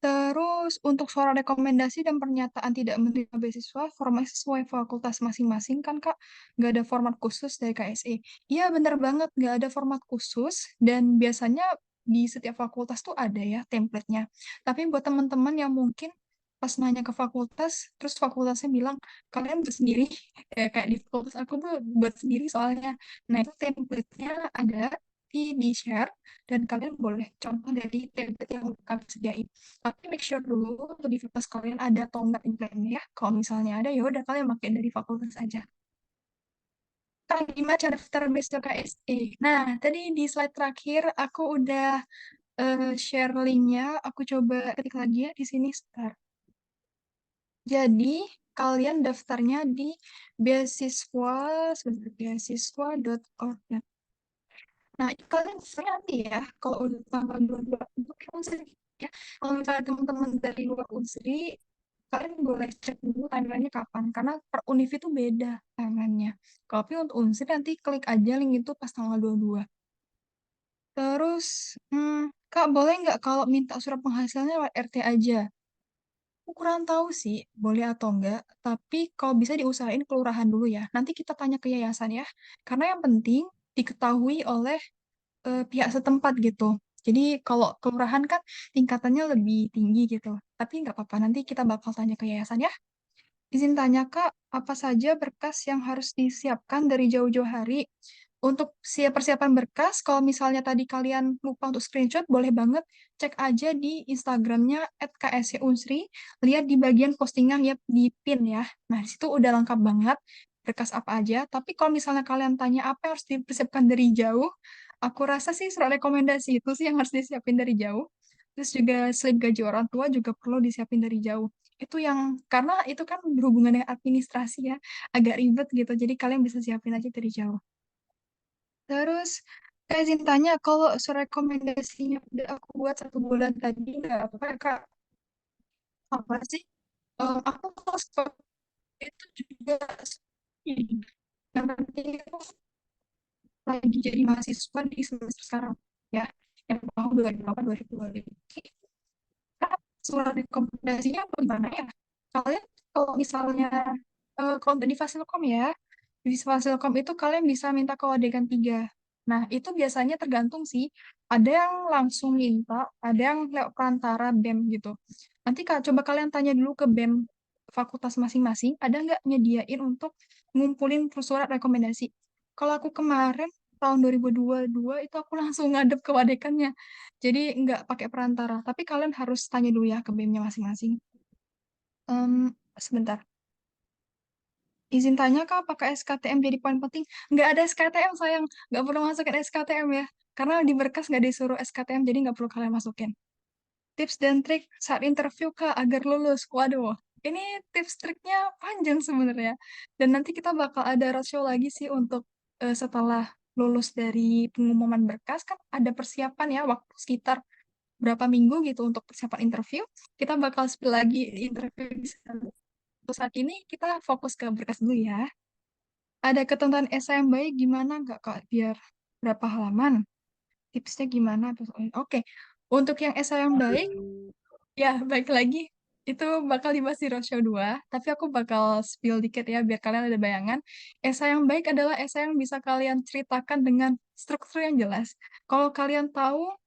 Terus untuk suara rekomendasi dan pernyataan tidak menerima beasiswa, formatnya sesuai fakultas masing-masing kan Kak? Nggak ada format khusus dari KSE. Iya bener banget, nggak ada format khusus dan biasanya di setiap fakultas tuh ada ya template-nya. Tapi buat teman-teman yang mungkin pas nanya ke fakultas, terus fakultasnya bilang, kalian buat sendiri, kayak di fakultas aku tuh buat sendiri soalnya. Nah itu template-nya ada di-share dan kalian boleh contoh dari template yang kami sediain. Tapi make sure dulu di fakultas kalian ada atau enggak implementnya ya. Kalau misalnya ada, ya udah kalian pakai dari fakultas aja. Kan gimana cara daftar besok KSE? Nah, tadi di slide terakhir aku udah share linknya. Aku coba ketik lagi ya di sini sebentar. Jadi, kalian daftarnya di beasiswa, sebentar, beasiswa.org. Nah, kalian daftarnya nanti ya, kalau udah tanggal 22 untuk Unsri ya. Kalau misalnya teman-teman dari luar Unsri, kalian boleh cek dulu timelinenya kapan, karena per univ itu beda timelinenya. Kalau tapi untuk Unsri nanti klik aja link itu pas tanggal 22. Terus, Kak, boleh nggak kalau minta surat penghasilannya lewat RT aja? Aku kurang tahu sih, boleh atau enggak, tapi kalau bisa diusahain kelurahan dulu ya. Nanti kita tanya ke yayasan ya, karena yang penting diketahui oleh pihak setempat gitu. Jadi kalau kelurahan kan tingkatannya lebih tinggi gitu. Tapi nggak apa-apa, nanti kita bakal tanya ke yayasan ya. Izin tanya Kak, apa saja berkas yang harus disiapkan dari jauh-jauh hari? Untuk siap persiapan berkas, kalau misalnya tadi kalian lupa untuk screenshot, boleh banget cek aja di Instagramnya @kscunsri, lihat di bagian postingan ya di pin ya. Nah, di situ udah lengkap banget berkas apa aja. Tapi kalau misalnya kalian tanya apa yang harus dipersiapkan dari jauh, aku rasa sih surat rekomendasi itu sih yang harus disiapin dari jauh. Terus juga slip gaji orang tua juga perlu disiapin dari jauh. Itu yang, karena itu kan berhubungan dengan administrasi ya, agak ribet gitu. Jadi kalian bisa siapin aja dari jauh. Terus, Kak izin tanya, kalau surat rekomendasinya udah aku buat 1 bulan tadi, nggak apa-apa ya, Kak? Apa sih? Aku kalau seperti itu juga ini, yang penting itu lagi jadi mahasiswa di semester sekarang, ya. Yang tahun 2008-2025. Kak, surat rekomendasinya bagaimana ya? Kalian kalau misalnya, kalau di Fasilkom ya, di Fasilkom itu kalian bisa minta kewadegan 3. Nah, itu biasanya tergantung sih. Ada yang langsung minta, ada yang lewat perantara BEM gitu. Nanti Kak, coba kalian tanya dulu ke BEM fakultas masing-masing, ada nggak nyediain untuk ngumpulin surat rekomendasi. Kalau aku kemarin, tahun 2022, itu aku langsung ngadep ke wadekannya. Jadi nggak pakai perantara. Tapi kalian harus tanya dulu ya ke BEM-nya masing-masing. Sebentar. Izin tanya Kak, apakah SKTM jadi poin penting? Nggak ada SKTM sayang, nggak perlu masukin SKTM ya. Karena di berkas nggak disuruh SKTM, jadi nggak perlu kalian masukin. Tips dan trik saat interview Kak agar lulus. Waduh, ini tips triknya panjang sebenarnya. Dan nanti kita bakal ada roadshow lagi sih untuk setelah lulus dari pengumuman berkas kan ada persiapan ya waktu sekitar berapa minggu gitu untuk persiapan interview. Kita bakal spill lagi di interview di sana. Untuk saat ini kita fokus ke berkas dulu ya. Ada ketentuan esai yang baik gimana nggak Kak? Biar berapa halaman? Tipsnya gimana? Oke. Untuk yang esai yang baik, ya baik lagi. Itu bakal dibahas di Roadshow 2, tapi aku bakal spill dikit ya, biar kalian ada bayangan. Esai yang baik adalah esai yang bisa kalian ceritakan dengan struktur yang jelas. Kalau kalian tahu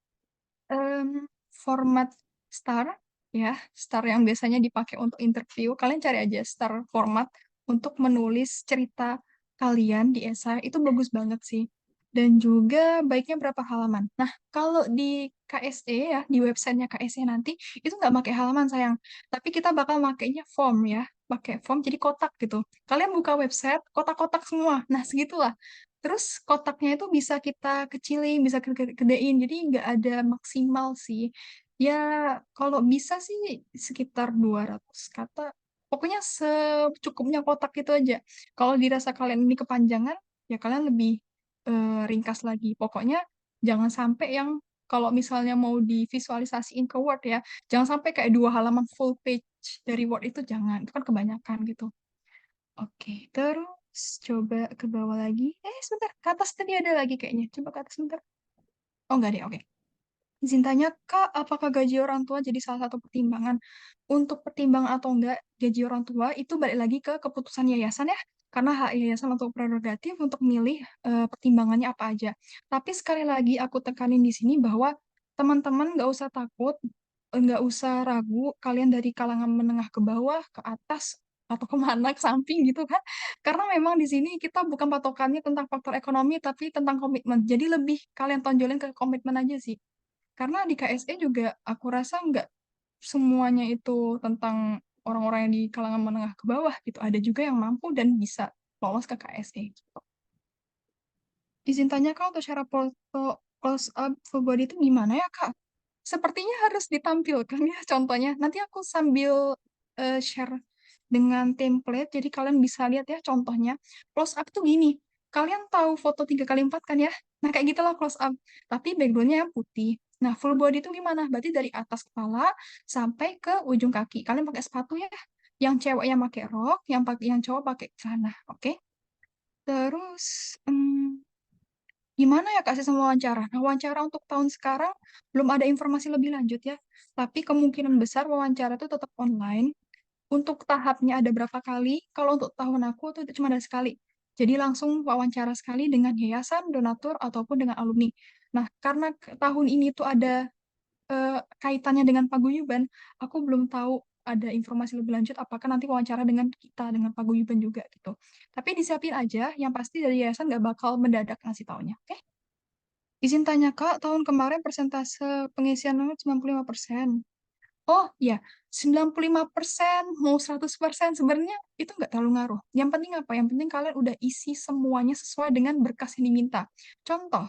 format STAR, ya, STAR yang biasanya dipakai untuk interview, kalian cari aja STAR format untuk menulis cerita kalian di esai, itu bagus banget sih. Dan juga baiknya berapa halaman. Nah, kalau di KSE ya, di websitenya KSE nanti, itu nggak pakai halaman sayang. Tapi kita bakal makainya form ya, pakai form jadi kotak gitu. Kalian buka website, kotak-kotak semua. Nah, segitulah. Terus kotaknya itu bisa kita kecilin, bisa gedein, jadi nggak ada maksimal sih. Ya, kalau bisa sih sekitar 200 kata. Pokoknya secukupnya kotak itu aja. Kalau dirasa kalian ini kepanjangan, ya kalian lebih ringkas lagi. Pokoknya jangan sampai yang kalau misalnya mau divisualisasiin ke Word ya, jangan sampai kayak 2 halaman full page dari Word itu jangan. Itu kan kebanyakan gitu. Oke, terus coba ke bawah lagi. Sebentar, ke atas tadi ada lagi kayaknya. Coba ke atas sebentar. Oh, enggak deh, oke. Izin tanya, Kak, apakah gaji orang tua jadi salah satu pertimbangan? Untuk pertimbangan atau enggak, gaji orang tua itu balik lagi ke keputusan yayasan ya. Karena hak yayasan untuk prerogatif untuk milih pertimbangannya apa aja. Tapi sekali lagi aku tekanin di sini bahwa teman-teman nggak usah takut, nggak usah ragu, kalian dari kalangan menengah ke bawah, ke atas, atau kemana, ke samping gitu kan. Karena memang di sini kita bukan patokannya tentang faktor ekonomi, tapi tentang komitmen. Jadi lebih kalian tonjolin ke komitmen aja sih. Karena di KSE juga aku rasa nggak semuanya itu tentang orang-orang yang di kalangan menengah ke bawah gitu. Ada juga yang mampu dan bisa lolos ke KSE. Gitu. Izin tanya Kak, untuk syarat foto close up full body itu gimana ya Kak? Sepertinya harus ditampilkan ya contohnya. Nanti aku sambil share dengan template, jadi kalian bisa lihat ya contohnya. Close up tuh gini, kalian tahu foto 3x4 kan ya? Nah kayak gitulah close up, tapi backgroundnya yang putih. Nah full body itu gimana? Berarti dari atas kepala sampai ke ujung kaki. Kalian pakai sepatu ya? Yang ceweknya pakai rok, yang cowok pakai celana, oke? Terus, gimana ya Kak sistem wawancara? Nah, wawancara untuk tahun sekarang belum ada informasi lebih lanjut ya. Tapi kemungkinan besar wawancara itu tetap online. Untuk tahapnya ada berapa kali? Kalau untuk tahun aku itu cuma ada sekali. Jadi langsung wawancara sekali dengan yayasan, donatur, ataupun dengan alumni. Nah, karena tahun ini tuh ada kaitannya dengan paguyuban, aku belum tahu ada informasi lebih lanjut apakah nanti wawancara dengan kita, dengan paguyuban juga gitu. Tapi disiapin aja, yang pasti dari yayasan nggak bakal mendadak ngasih taunya, oke? Izin tanya Kak, tahun kemarin persentase pengisian nomor 95%. Oh ya, 95% mau 100% sebenarnya itu nggak terlalu ngaruh. Yang penting apa? Yang penting kalian udah isi semuanya sesuai dengan berkas yang diminta. Contoh,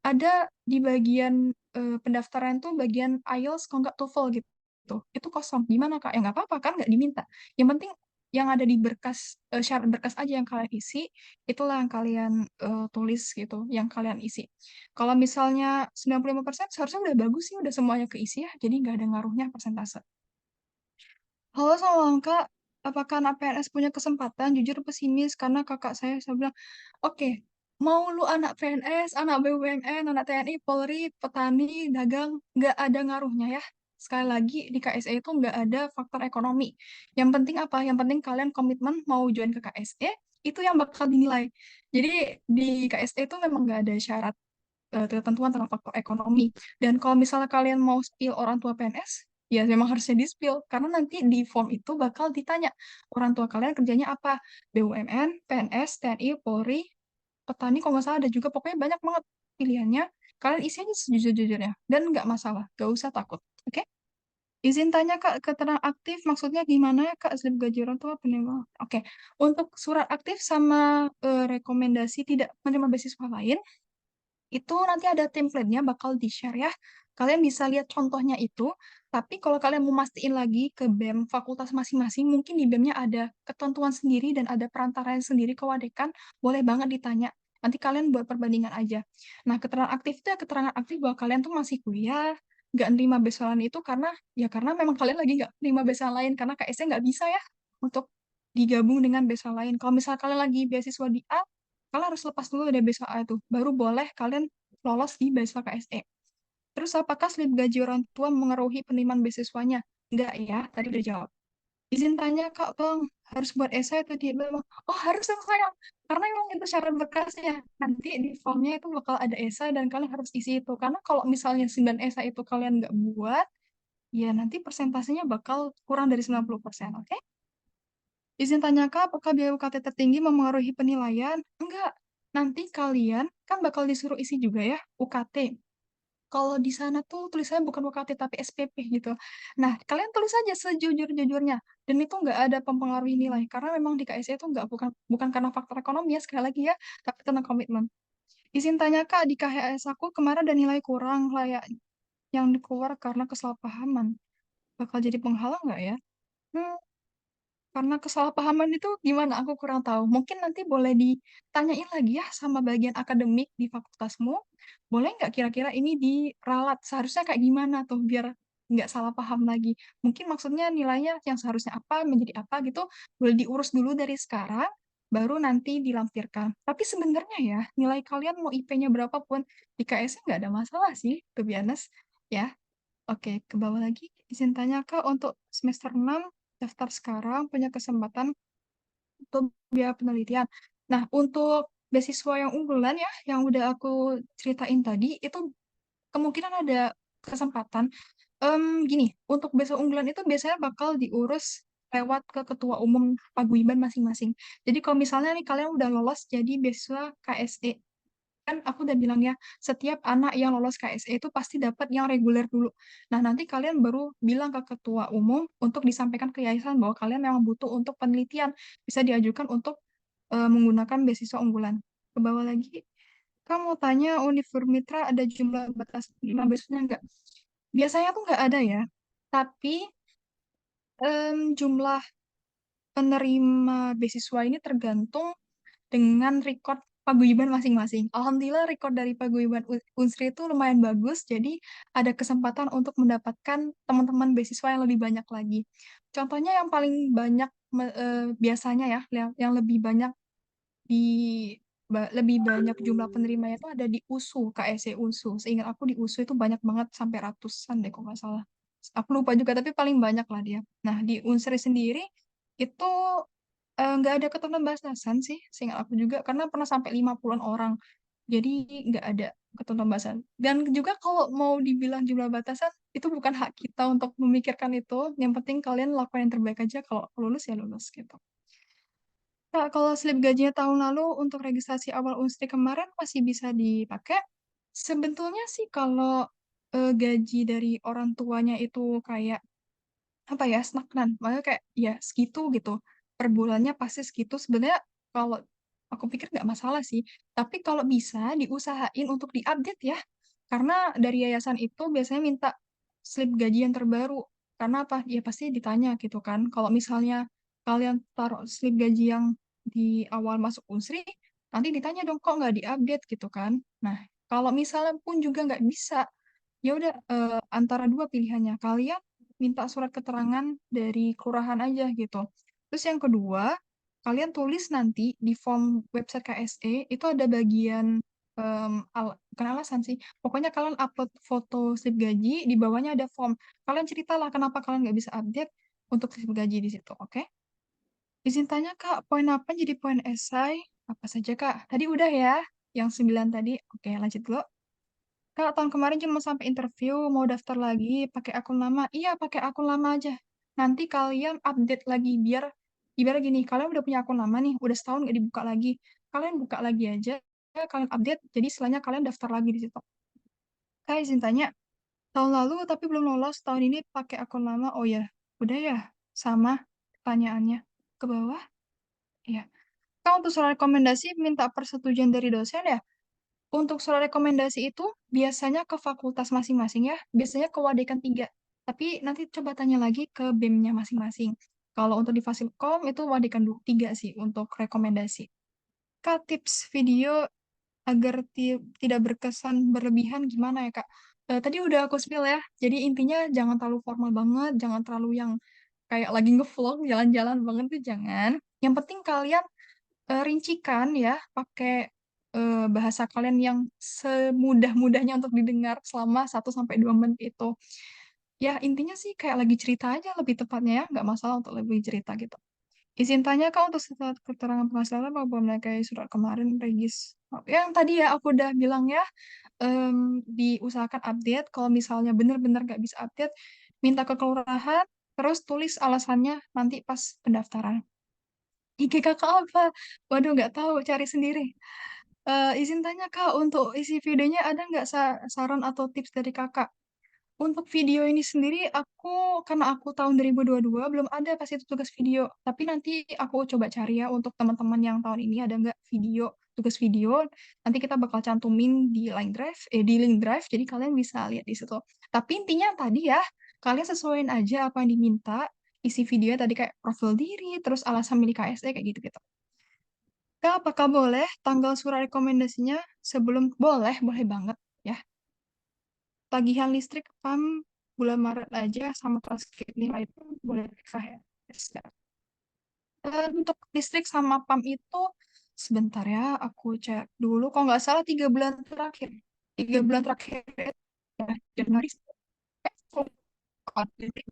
ada di bagian pendaftaran tuh bagian IELTS kalau nggak TOEFL gitu. Itu kosong. Gimana Kak? Ya nggak apa-apa kan nggak diminta. Yang penting yang ada di berkas, syarat berkas aja yang kalian isi, itulah yang kalian tulis gitu, yang kalian isi. Kalau misalnya 95% seharusnya udah bagus sih, udah semuanya keisi ya, jadi nggak ada ngaruhnya persentase. Halo sama Kak, apakah anak PNS punya kesempatan? Jujur pesimis karena kakak saya bilang, oke, mau lu anak PNS, anak BUMN, anak TNI, Polri, petani, dagang, nggak ada ngaruhnya ya. Sekali lagi, di KSE itu nggak ada faktor ekonomi. Yang penting apa? Yang penting kalian komitmen mau join ke KSE, itu yang bakal dinilai. Jadi di KSE itu memang nggak ada syarat ketentuan tentang faktor ekonomi. Dan kalau misalnya kalian mau spill orang tua PNS, ya memang harusnya di-spill. Karena nanti di form itu bakal ditanya, orang tua kalian kerjanya apa? BUMN, PNS, TNI, Polri, petani, kalau nggak salah ada juga. Pokoknya banyak banget pilihannya. Kalian isi aja sejujur-jujurnya. Dan nggak masalah, nggak usah takut. Oke? Izin tanya Kak, keterangan aktif maksudnya gimana ya Kak? Slip gaji orang tua penerima. Oke, untuk surat aktif sama rekomendasi tidak menerima beasiswa lain, itu nanti ada template-nya bakal di-share ya. Kalian bisa lihat contohnya itu, tapi kalau kalian mau mastiin lagi ke BEM fakultas masing-masing, mungkin di BEM-nya ada ketentuan sendiri dan ada perantaraan sendiri ke Wadekan, boleh banget ditanya. Nanti kalian buat perbandingan aja. Nah, keterangan aktif itu ya keterangan aktif bahwa kalian tuh masih kuliah, nggak nerima beasiswa lain itu karena memang kalian lagi nggak nerima beasiswa lain, karena KSnya nggak bisa ya untuk digabung dengan beasiswa lain. Kalau misalnya kalian lagi beasiswa di A, kalian harus lepas dulu dari beasiswa A itu, baru boleh kalian lolos di beasiswa KSE. Terus apakah slip gaji orang tua mengaruhi penerimaan beasiswanya? Enggak ya, tadi udah jawab. Izin tanya Kak, Bang, harus buat esai atau dia bilang, oh harus dong sayang, karena emang itu syarat berkasnya. Nanti di formnya itu bakal ada esai dan kalian harus isi itu. Karena kalau misalnya 9 esai itu kalian nggak buat, ya nanti persentasenya bakal kurang dari 90%, oke? Izin tanya Kak, apakah biaya UKT tertinggi memengaruhi penilaian? Enggak. Nanti kalian kan bakal disuruh isi juga ya UKT. Kalau di sana tuh tulisannya bukan UKT tapi SPP gitu. Nah, kalian tulis aja sejujur-jujurnya. Dan itu nggak ada mempengaruhi nilai. Karena memang di KSE itu nggak bukan karena faktor ekonomi ya, sekali lagi ya, tapi tentang komitmen. Izin tanya Kak, di KHS aku kemarin ada nilai kurang layak yang keluar karena kesalahpahaman. Bakal jadi penghalang nggak ya? Hmm, karena kesalahpahaman itu gimana? Aku kurang tahu. Mungkin nanti boleh ditanyain lagi ya sama bagian akademik di fakultasmu. Boleh nggak kira-kira ini diralat? Seharusnya kayak gimana tuh biar nggak salah paham lagi. Mungkin maksudnya nilainya yang seharusnya apa menjadi apa gitu. Boleh diurus dulu dari sekarang, baru nanti dilampirkan. Tapi sebenarnya ya, nilai kalian mau IP-nya berapapun, di KS nggak ada masalah sih, to be honest. Ya, oke, ke bawah lagi. Izin tanya Kak, untuk semester 6 daftar sekarang punya kesempatan untuk biaya penelitian. Nah, untuk beasiswa yang unggulan ya, yang udah aku ceritain tadi, itu kemungkinan ada kesempatan. Gini, untuk beasiswa unggulan itu biasanya bakal diurus lewat ke ketua umum paguyuban masing-masing. Jadi kalau misalnya nih kalian udah lolos jadi beasiswa KSE, kan aku udah bilang ya, setiap anak yang lolos KSE itu pasti dapat yang reguler dulu. Nah, nanti kalian baru bilang ke ketua umum untuk disampaikan ke yayasan bahwa kalian memang butuh untuk penelitian. Bisa diajukan untuk menggunakan beasiswa unggulan. Ke bawah lagi, kamu tanya Univ Mitra ada jumlah batas 5 beasiswanya nggak? Biasanya tuh nggak ada ya, tapi jumlah penerima beasiswa ini tergantung dengan record paguyuban masing-masing. Alhamdulillah record dari paguyuban Unsri itu lumayan bagus, jadi ada kesempatan untuk mendapatkan teman-teman beasiswa yang lebih banyak lagi. Contohnya yang paling banyak biasanya ya, yang lebih banyak di lebih banyak jumlah penerimanya itu ada di USU, KSE USU. Seingat aku di USU itu banyak banget sampai ratusan deh kalau nggak salah. Aku lupa juga tapi paling banyak lah dia. Nah di Unsri sendiri itu nggak ada ketentuan batasan sih, seingat aku juga karena pernah sampai 50-an orang. Jadi nggak ada ketentuan batasan. Dan juga kalau mau dibilang jumlah batasan itu bukan hak kita untuk memikirkan itu. Yang penting kalian lakukan yang terbaik aja. Kalau lulus ya lulus gitu. Kak, kalau slip gajinya tahun lalu untuk registrasi awal Unstri kemarin masih bisa dipakai. Sebetulnya sih kalau gaji dari orang tuanya itu kayak apa ya stagnan, makanya kayak ya segitu gitu per bulannya pasti segitu. Sebenarnya kalau aku pikir nggak masalah sih. Tapi kalau bisa diusahain untuk diupdate ya, karena dari yayasan itu biasanya minta slip gaji yang terbaru. Karena apa? Ya pasti ditanya gitu kan. Kalau misalnya kalian taruh slip gaji yang di awal masuk Unsri, nanti ditanya dong kok nggak diupdate gitu kan. Nah, kalau misalnya pun juga nggak bisa, ya udah antara dua pilihannya. Kalian minta surat keterangan dari kelurahan aja gitu. Terus yang kedua, kalian tulis nanti di form website KSE itu ada bagian bukan alasan sih. Pokoknya kalian upload foto slip gaji, di bawahnya ada form. Kalian ceritalah kenapa kalian nggak bisa update untuk slip gaji di situ, oke? Izin tanya Kak, poin apa jadi poin esai? Apa saja Kak? Tadi udah ya, yang 9 tadi. Oke, lanjut dulu. Kak, tahun kemarin cuma sampai interview, mau daftar lagi pakai akun lama. Iya, pakai akun lama aja. Nanti kalian update lagi, biar ibarat gini, kalian udah punya akun lama nih, udah setahun nggak dibuka lagi. Kalian buka lagi aja, kalian update, jadi setelahnya kalian daftar lagi di situ. Kak, izin tanya, tahun lalu tapi belum lolos, tahun ini pakai akun lama. Oh ya, udah ya, sama pertanyaannya ke bawah. Iya. Kak, untuk surat rekomendasi minta persetujuan dari dosen ya. Untuk surat rekomendasi itu biasanya ke fakultas masing-masing ya, biasanya ke Wadekan 3. Tapi nanti coba tanya lagi ke BEM-nya masing-masing. Kalau untuk di Fasilkom itu Wadekan 3 sih untuk rekomendasi. Kak, tips video agar tidak berkesan berlebihan gimana ya, Kak? Tadi udah aku spill ya, jadi intinya jangan terlalu formal banget, jangan terlalu yang kayak lagi ngevlog, jalan-jalan banget tuh jangan. Yang penting kalian rincikan ya, pakai bahasa kalian yang semudah-mudahnya untuk didengar selama 1 sampai 2 menit itu. Ya, intinya sih kayak lagi cerita aja lebih tepatnya ya, nggak masalah untuk lebih cerita gitu. Izin tanya Kak untuk surat keterangan penghasilan apa memakai surat kemarin Regis. Oh, yang tadi ya aku udah bilang ya, diusahakan update. Kalau misalnya benar-benar nggak bisa update, minta ke kelurahan, terus tulis alasannya nanti pas pendaftaran. IG kakak apa? Waduh, nggak tahu, cari sendiri. Izin tanya Kak, untuk isi videonya ada nggak saran atau tips dari kakak? Untuk video ini sendiri, karena aku tahun 2022 belum ada pas itu tugas video. Tapi nanti aku coba cari ya untuk teman-teman yang tahun ini ada nggak tugas video. Nanti kita bakal cantumin di link drive, jadi kalian bisa lihat di situ. Tapi intinya tadi ya, kalian sesuaiin aja apa yang diminta, isi video tadi kayak profil diri, terus alasan milik KSE kayak gitu-gitu. Kak, apakah boleh tanggal surat rekomendasinya boleh, boleh banget ya. Tagihan listrik PAM bulan Maret aja sama transkrip nilai itu boleh sah ya. Untuk listrik sama PAM itu sebentar ya, aku cek dulu. Kalau nggak salah 3 bulan terakhir. 3 bulan terakhir ya, Januari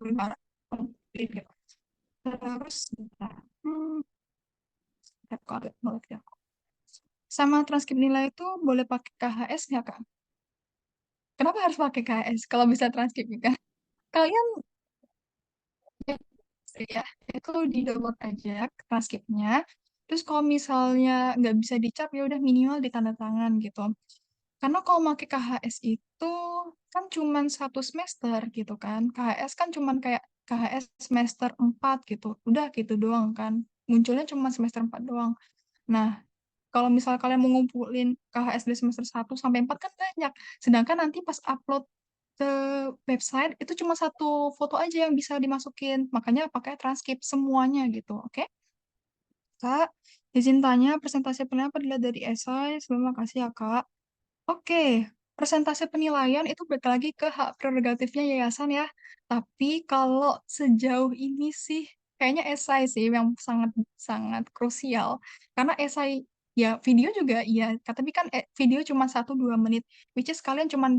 bulan Maret. Terus sebentar. Sama transkrip nilai itu boleh pakai KHS nggak, Kak? Kenapa harus pakai KHS kalau bisa transkrip kan? Kalian ya, itu di download aja transkripnya. Terus kalau misalnya nggak bisa dicap ya udah minimal ditanda tangan gitu. Karena kalau pakai KHS itu kan cuman 1 semester gitu kan. KHS kan cuman kayak KHS semester 4 gitu. Udah gitu doang kan. Munculnya cuma semester 4 doang. Nah, kalau misal kalian mau ngumpulin KHS dari semester 1 sampai 4 kan banyak. Sedangkan nanti pas upload ke website itu cuma 1 foto aja yang bisa dimasukin. Makanya pakai transkrip semuanya gitu. Oke? Kak, izin tanya presentasi penilaian dilihat dari esai. Terima kasih ya, Kak. Oke, presentase penilaian itu balik lagi ke hak prerogatifnya yayasan ya. Tapi kalau sejauh ini sih kayaknya esai sih yang sangat sangat krusial. Karena esai ya video juga iya, tapi kan video cuma 1-2 menit, which is kalian cuma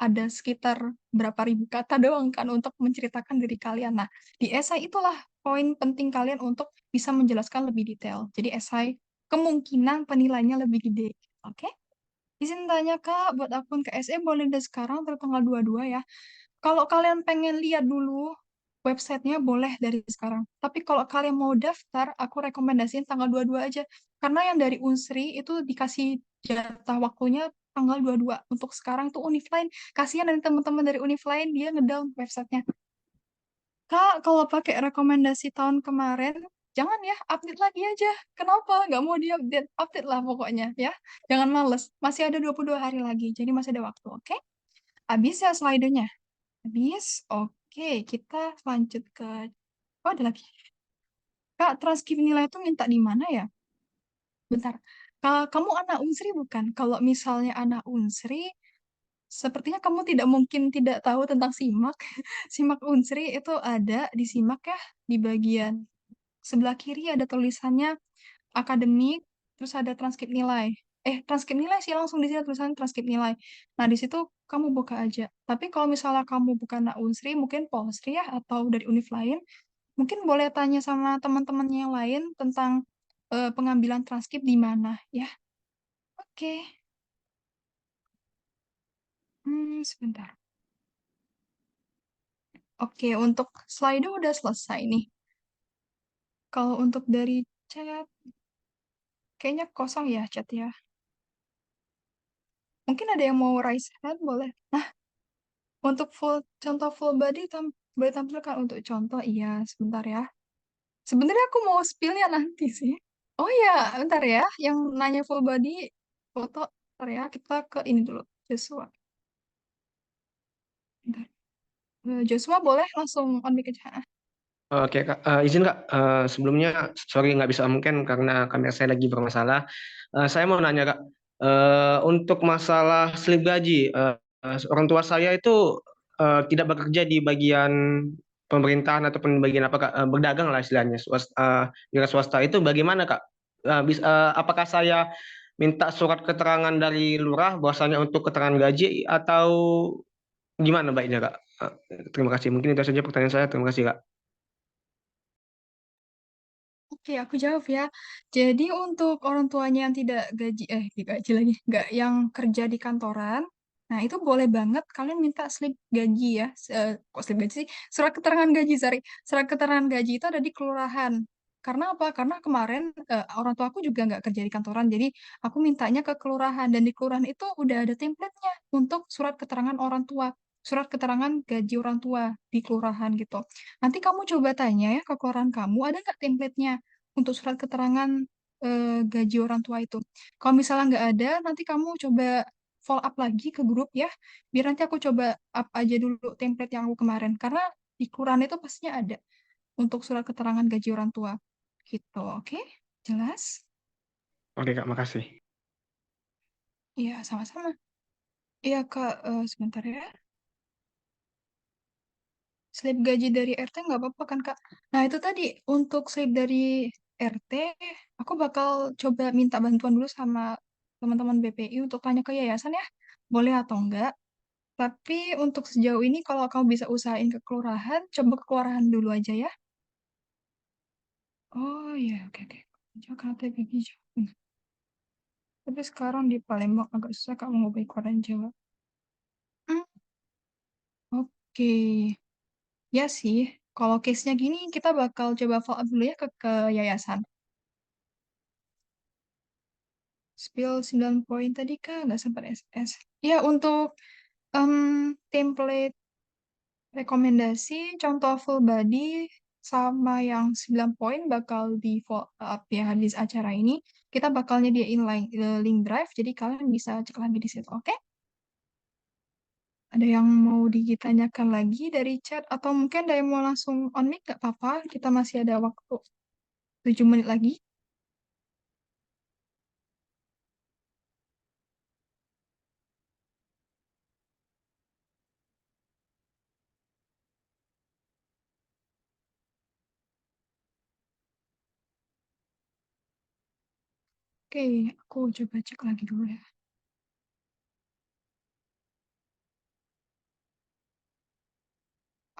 ada sekitar berapa ribu kata doang kan untuk menceritakan diri kalian. Nah, di esai itulah poin penting kalian untuk bisa menjelaskan lebih detail. Jadi esai kemungkinan penilaiannya lebih gede. Oke? Izin tanya Kak, buat akun KSE boleh dari sekarang atau tanggal 22 ya. Kalau kalian pengen lihat dulu websitenya boleh dari sekarang. Tapi kalau kalian mau daftar, aku rekomendasiin tanggal 22 aja. Karena yang dari Unsri itu dikasih jatah waktunya tanggal 22. Untuk sekarang tuh Unifline. Kasihan dari teman-teman dari Unifline, dia ngedown websitenya. Kak, kalau pakai rekomendasi tahun kemarin, jangan ya, update lagi aja. Kenapa? Nggak mau diupdate? Update lah pokoknya ya. Jangan males. Masih ada 22 hari lagi, jadi masih ada waktu, oke? Habis ya slide-nya? Habis? Oke, kita lanjut ke... Oh, ada lagi. Kak, transkrip nilai itu minta di mana ya? Bentar. Kamu anak Unsri bukan? Kalau misalnya anak Unsri, sepertinya kamu tidak mungkin tidak tahu tentang SIMAK. SIMAK Unsri itu ada di SIMAK ya, di bagian sebelah kiri ada tulisannya akademik, terus ada transkrip nilai. Transkrip nilai sih langsung di sini tulisan transkrip nilai. Nah, di situ kamu buka aja. Tapi kalau misalnya kamu bukan anak Unsri, mungkin Polsri ya, atau dari univ lain, mungkin boleh tanya sama teman-temannya yang lain tentang pengambilan transkrip di mana ya. Oke. Sebentar. Oke, untuk slide udah selesai nih. Kalau untuk dari chat, kayaknya kosong ya chat ya. Mungkin ada yang mau raise hand, boleh. Nah, Untuk contoh full body boleh tampilkan untuk contoh, iya, sebentar ya. Sebenarnya aku mau spill-nya nanti sih. Oh iya, bentar ya. Yang nanya full body foto, bentar ya. Kita ke ini dulu, Joshua. Bentar. Joshua boleh langsung on mic aja.
Oke Kak, izin Kak, sebelumnya sorry nggak bisa mungkin karena kamera saya lagi bermasalah. Saya mau nanya Kak, untuk masalah slip gaji, orang tua saya itu tidak bekerja di bagian pemerintahan ataupun bagian apa Kak, berdagang lah istilahnya, wira swasta itu bagaimana Kak? Apakah saya minta surat keterangan dari lurah bahwasanya untuk keterangan gaji atau gimana baiknya Kak? Terima kasih, mungkin itu saja pertanyaan saya, terima kasih Kak.
Oke, aku jawab ya. Jadi untuk orang tuanya yang tidak gaji, gaji lagi, nggak yang kerja di kantoran, nah itu boleh banget kalian minta slip gaji ya. Kok slip gaji sih? Surat keterangan gaji, sorry. Surat keterangan gaji itu ada di kelurahan. Karena apa? Karena kemarin orang tua aku juga nggak kerja di kantoran, jadi aku mintanya ke kelurahan. Dan di kelurahan itu udah ada template-nya untuk surat keterangan orang tua. Surat keterangan gaji orang tua di kelurahan gitu. Nanti kamu coba tanya ya ke kelurahan kamu, ada nggak template-nya untuk surat keterangan gaji orang tua itu. Kalau misalnya nggak ada, nanti kamu coba follow up lagi ke grup ya, biar nanti aku coba up aja dulu template yang aku kemarin. Karena di kelurahan itu pastinya ada untuk surat keterangan gaji orang tua. Gitu, oke? Jelas?
Oke Kak, makasih.
Iya, sama-sama. Iya, Kak, sebentar ya. Slip gaji dari RT nggak apa-apa kan, Kak? Nah, itu tadi untuk slip dari RT, aku bakal coba minta bantuan dulu sama teman-teman BPI untuk tanya ke yayasan ya, boleh atau enggak. Tapi untuk sejauh ini kalau kamu bisa usahain ke kelurahan, coba ke kelurahan dulu aja ya. Oh iya, oke oke. Jakarta gigi Jawa. Tapi sekarang di Palembang agak susah Kak mengubah kelurahan Jawa. Hmm, oke. Ya sih, kalau case-nya gini kita bakal coba follow up dulu ya ke yayasan. Spill 9 poin tadi Kak, nggak sempat SS. Ya, untuk template rekomendasi contoh full body sama yang 9 poin bakal di follow up ya habis acara ini. Kita bakal nyediain link drive, jadi kalian bisa cek lagi di situ, oke? Ada yang mau ditanyakan lagi dari chat atau mungkin ada yang mau langsung on mic nggak apa-apa, kita masih ada waktu 7 menit lagi. Oke, aku coba cek lagi dulu ya.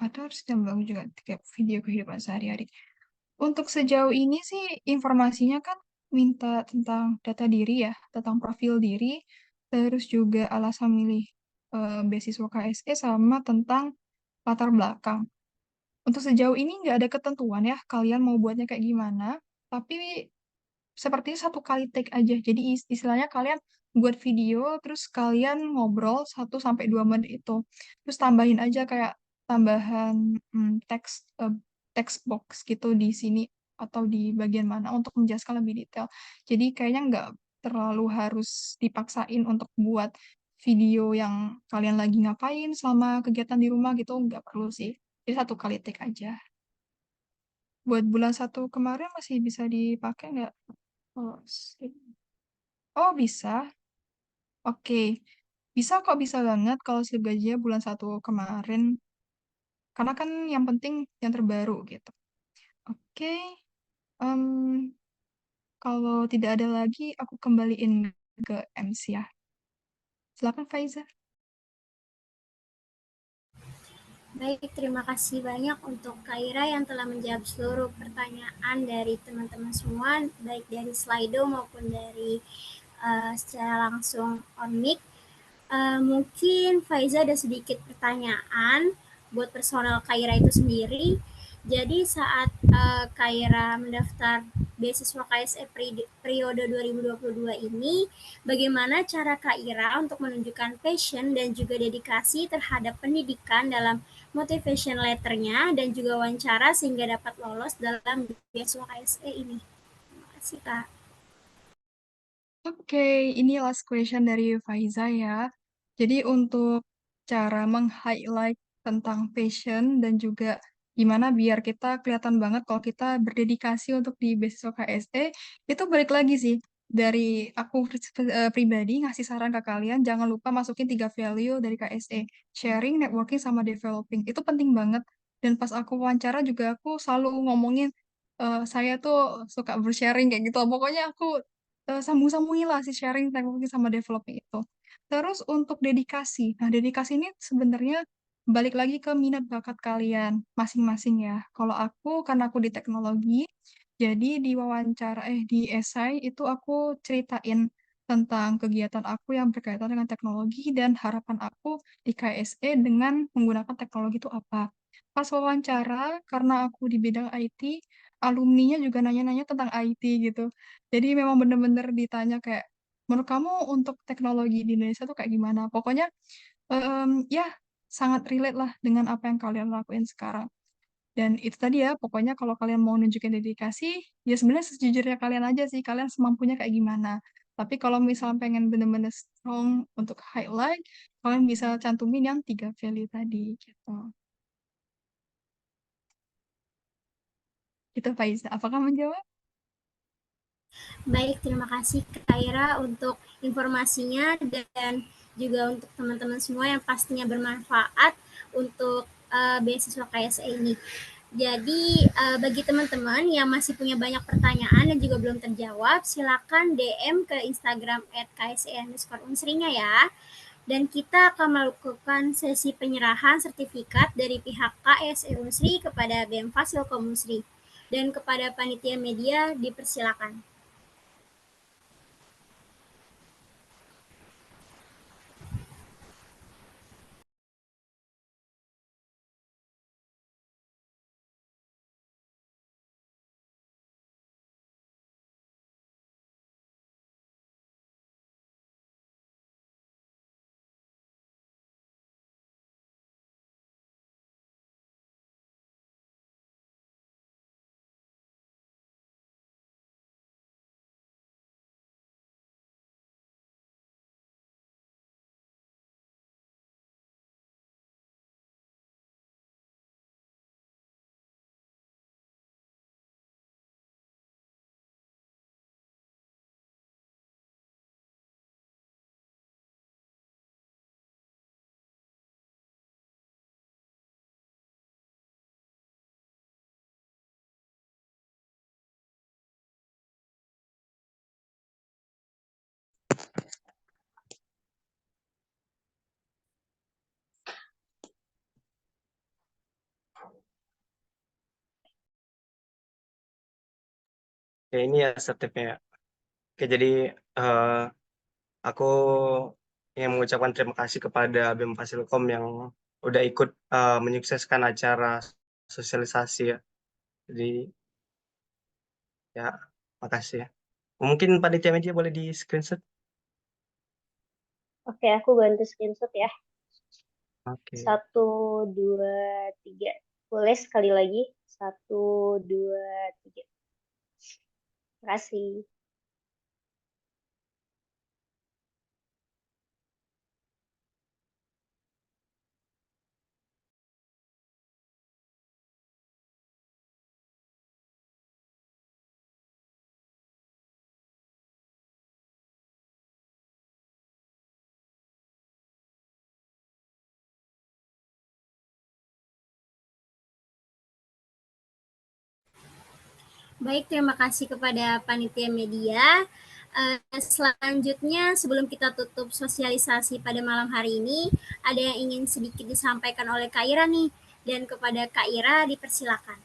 Atau harus tambah juga tiga video kehidupan sehari-hari. Untuk sejauh ini sih informasinya kan minta tentang data diri ya, tentang profil diri, terus juga alasan milih beasiswa KSE sama tentang latar belakang. Untuk sejauh ini nggak ada ketentuan ya, kalian mau buatnya kayak gimana, tapi sepertinya satu kali take aja. Jadi istilahnya kalian buat video, terus kalian ngobrol 1 sampai 2 menit itu. Terus tambahin aja kayak tambahan teks text box gitu di sini atau di bagian mana untuk menjelaskan lebih detail. Jadi kayaknya nggak terlalu harus dipaksain untuk buat video yang kalian lagi ngapain selama kegiatan di rumah gitu, nggak perlu sih. Jadi satu kali take aja. Buat bulan 1 kemarin masih bisa dipakai nggak? Oh, oh, bisa. Oke. Bisa kok, bisa banget kalau slip gajinya bulan 1 kemarin. Karena kan yang penting yang terbaru gitu. Oke. em, Kalau tidak ada lagi, aku kembaliin ke MC ya. Silakan Faiza.
Baik, terima kasih banyak untuk Kaira yang telah menjawab seluruh pertanyaan dari teman-teman semua, baik dari Slido maupun dari secara langsung on mic. Mungkin Faiza ada sedikit pertanyaan buat personal Kaira itu sendiri. Jadi saat Kaira mendaftar beasiswa KSE periode 2022 ini, bagaimana cara Kak Ira untuk menunjukkan passion dan juga dedikasi terhadap pendidikan dalam motivation letternya dan juga wawancara sehingga dapat lolos dalam beasiswa KSE ini. Terima kasih Kak.
Oke, ini last question dari Faiza ya. Jadi untuk cara meng-highlight tentang passion dan juga gimana biar kita kelihatan banget kalau kita berdedikasi untuk di beasiswa KSE, itu balik lagi sih dari aku pribadi ngasih saran ke kalian, jangan lupa masukin 3 value dari KSE, sharing, networking, sama developing. Itu penting banget. Dan pas aku wawancara juga aku selalu ngomongin, saya tuh suka bersharing kayak gitu. Pokoknya aku sambung-sambungin lah si sharing, networking, sama developing itu. Terus untuk dedikasi. Nah, dedikasi ini sebenarnya balik lagi ke minat bakat kalian masing-masing ya. Kalau aku, karena aku di teknologi, jadi di wawancara, di esai itu aku ceritain tentang kegiatan aku yang berkaitan dengan teknologi dan harapan aku di KSE dengan menggunakan teknologi itu apa. Pas wawancara, karena aku di bidang IT, alumninya juga nanya-nanya tentang IT gitu. Jadi memang bener-bener ditanya kayak, menurut kamu untuk teknologi di Indonesia tuh kayak gimana? Pokoknya ya sangat relate lah dengan apa yang kalian lakuin sekarang. Dan itu tadi ya, pokoknya kalau kalian mau nunjukin dedikasi, ya sebenarnya sejujurnya kalian aja sih, kalian semampunya kayak gimana. Tapi kalau misalnya pengen bener-bener strong untuk highlight, kalian bisa cantumin yang 3 value tadi gitu. Itu Faiza, apakah menjawab?
Baik, terima kasih Kak Ira untuk informasinya dan juga untuk teman-teman semua yang pastinya bermanfaat untuk beasiswa KSE ini. Jadi bagi teman-teman yang masih punya banyak pertanyaan dan juga belum terjawab, silakan DM ke Instagram @kse_unsrinya ya. Dan kita akan melakukan sesi penyerahan sertifikat dari pihak KSE Unsri kepada BEM Fasilkom Unsri. Dan kepada panitia media dipersilakan.
Ya ini ya setipnya ya. Oke, jadi aku ingin mengucapkan terima kasih kepada BEM Fasilkom yang udah ikut menyukseskan acara sosialisasi ya. Jadi ya, makasih ya. Mungkin panitia media boleh di screenshot.
Oke, aku bantu screenshot ya.
Oke.
1, 2, 3. Boleh sekali lagi? 1, 2, 3. Terima kasih.
Baik, terima kasih kepada panitia media. Selanjutnya, sebelum kita tutup sosialisasi pada malam hari ini, ada yang ingin sedikit disampaikan oleh Kak Ira nih. Dan kepada Kak Ira, dipersilakan.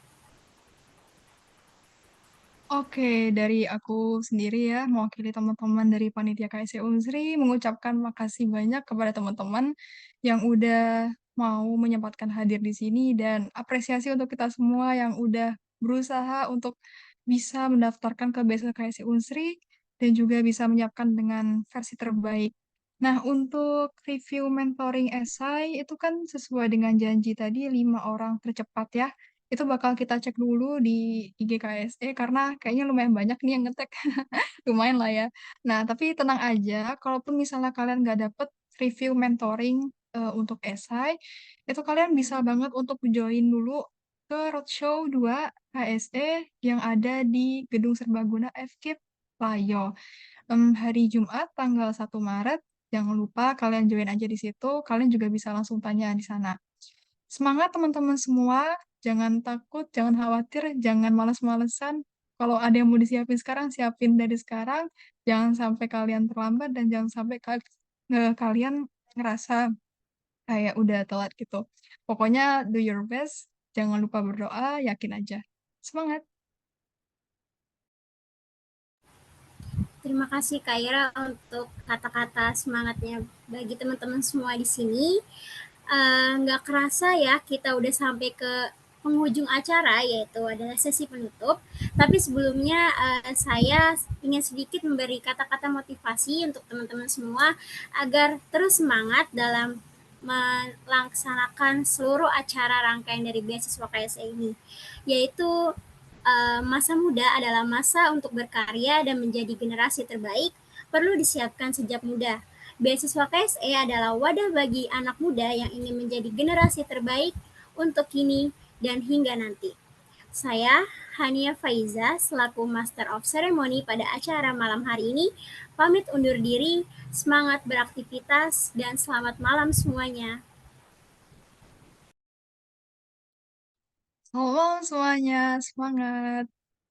Oke, dari aku sendiri ya, mewakili teman-teman dari Panitia KSE Unsri, mengucapkan makasih banyak kepada teman-teman yang udah mau menyempatkan hadir di sini dan apresiasi untuk kita semua yang udah berusaha untuk bisa mendaftarkan ke beasiswa KSI Unsri dan juga bisa menyiapkan dengan versi terbaik. Nah, untuk review mentoring esai itu kan sesuai dengan janji tadi 5 orang tercepat ya. Itu bakal kita cek dulu di IG KSE karena kayaknya lumayan banyak nih yang ngetek. Lumayan lah ya. Nah, tapi tenang aja, kalaupun misalnya kalian nggak dapet review mentoring untuk esai, itu kalian bisa banget untuk join dulu ke Roadshow 2 KSE yang ada di Gedung Serbaguna FKIP Layo. Hari Jumat tanggal 1 Maret, jangan lupa kalian join aja di situ, kalian juga bisa langsung tanya di sana. Semangat teman-teman semua, jangan takut, jangan khawatir, jangan males-malesan. Kalau ada yang mau disiapin sekarang, siapin dari sekarang. Jangan sampai kalian terlambat dan jangan sampai kalian ngerasa kayak udah telat gitu. Pokoknya do your best, jangan lupa berdoa, yakin aja. Semangat!
Terima kasih Kak Ira untuk kata-kata semangatnya bagi teman-teman semua di sini. Nggak kerasa ya kita udah sampai ke penghujung acara yaitu adalah sesi penutup. Tapi sebelumnya saya ingin sedikit memberi kata-kata motivasi untuk teman-teman semua agar terus semangat dalam melaksanakan seluruh acara rangkaian dari beasiswa KSE ini, yaitu masa muda adalah masa untuk berkarya dan menjadi generasi terbaik, perlu disiapkan sejak muda. Beasiswa KSE adalah wadah bagi anak muda yang ingin menjadi generasi terbaik untuk kini dan hingga nanti. Saya, Hania Faiza, selaku Master of Ceremony pada acara malam hari ini, pamit undur diri, semangat beraktivitas, dan selamat malam semuanya.
Selamat malam semuanya, semangat!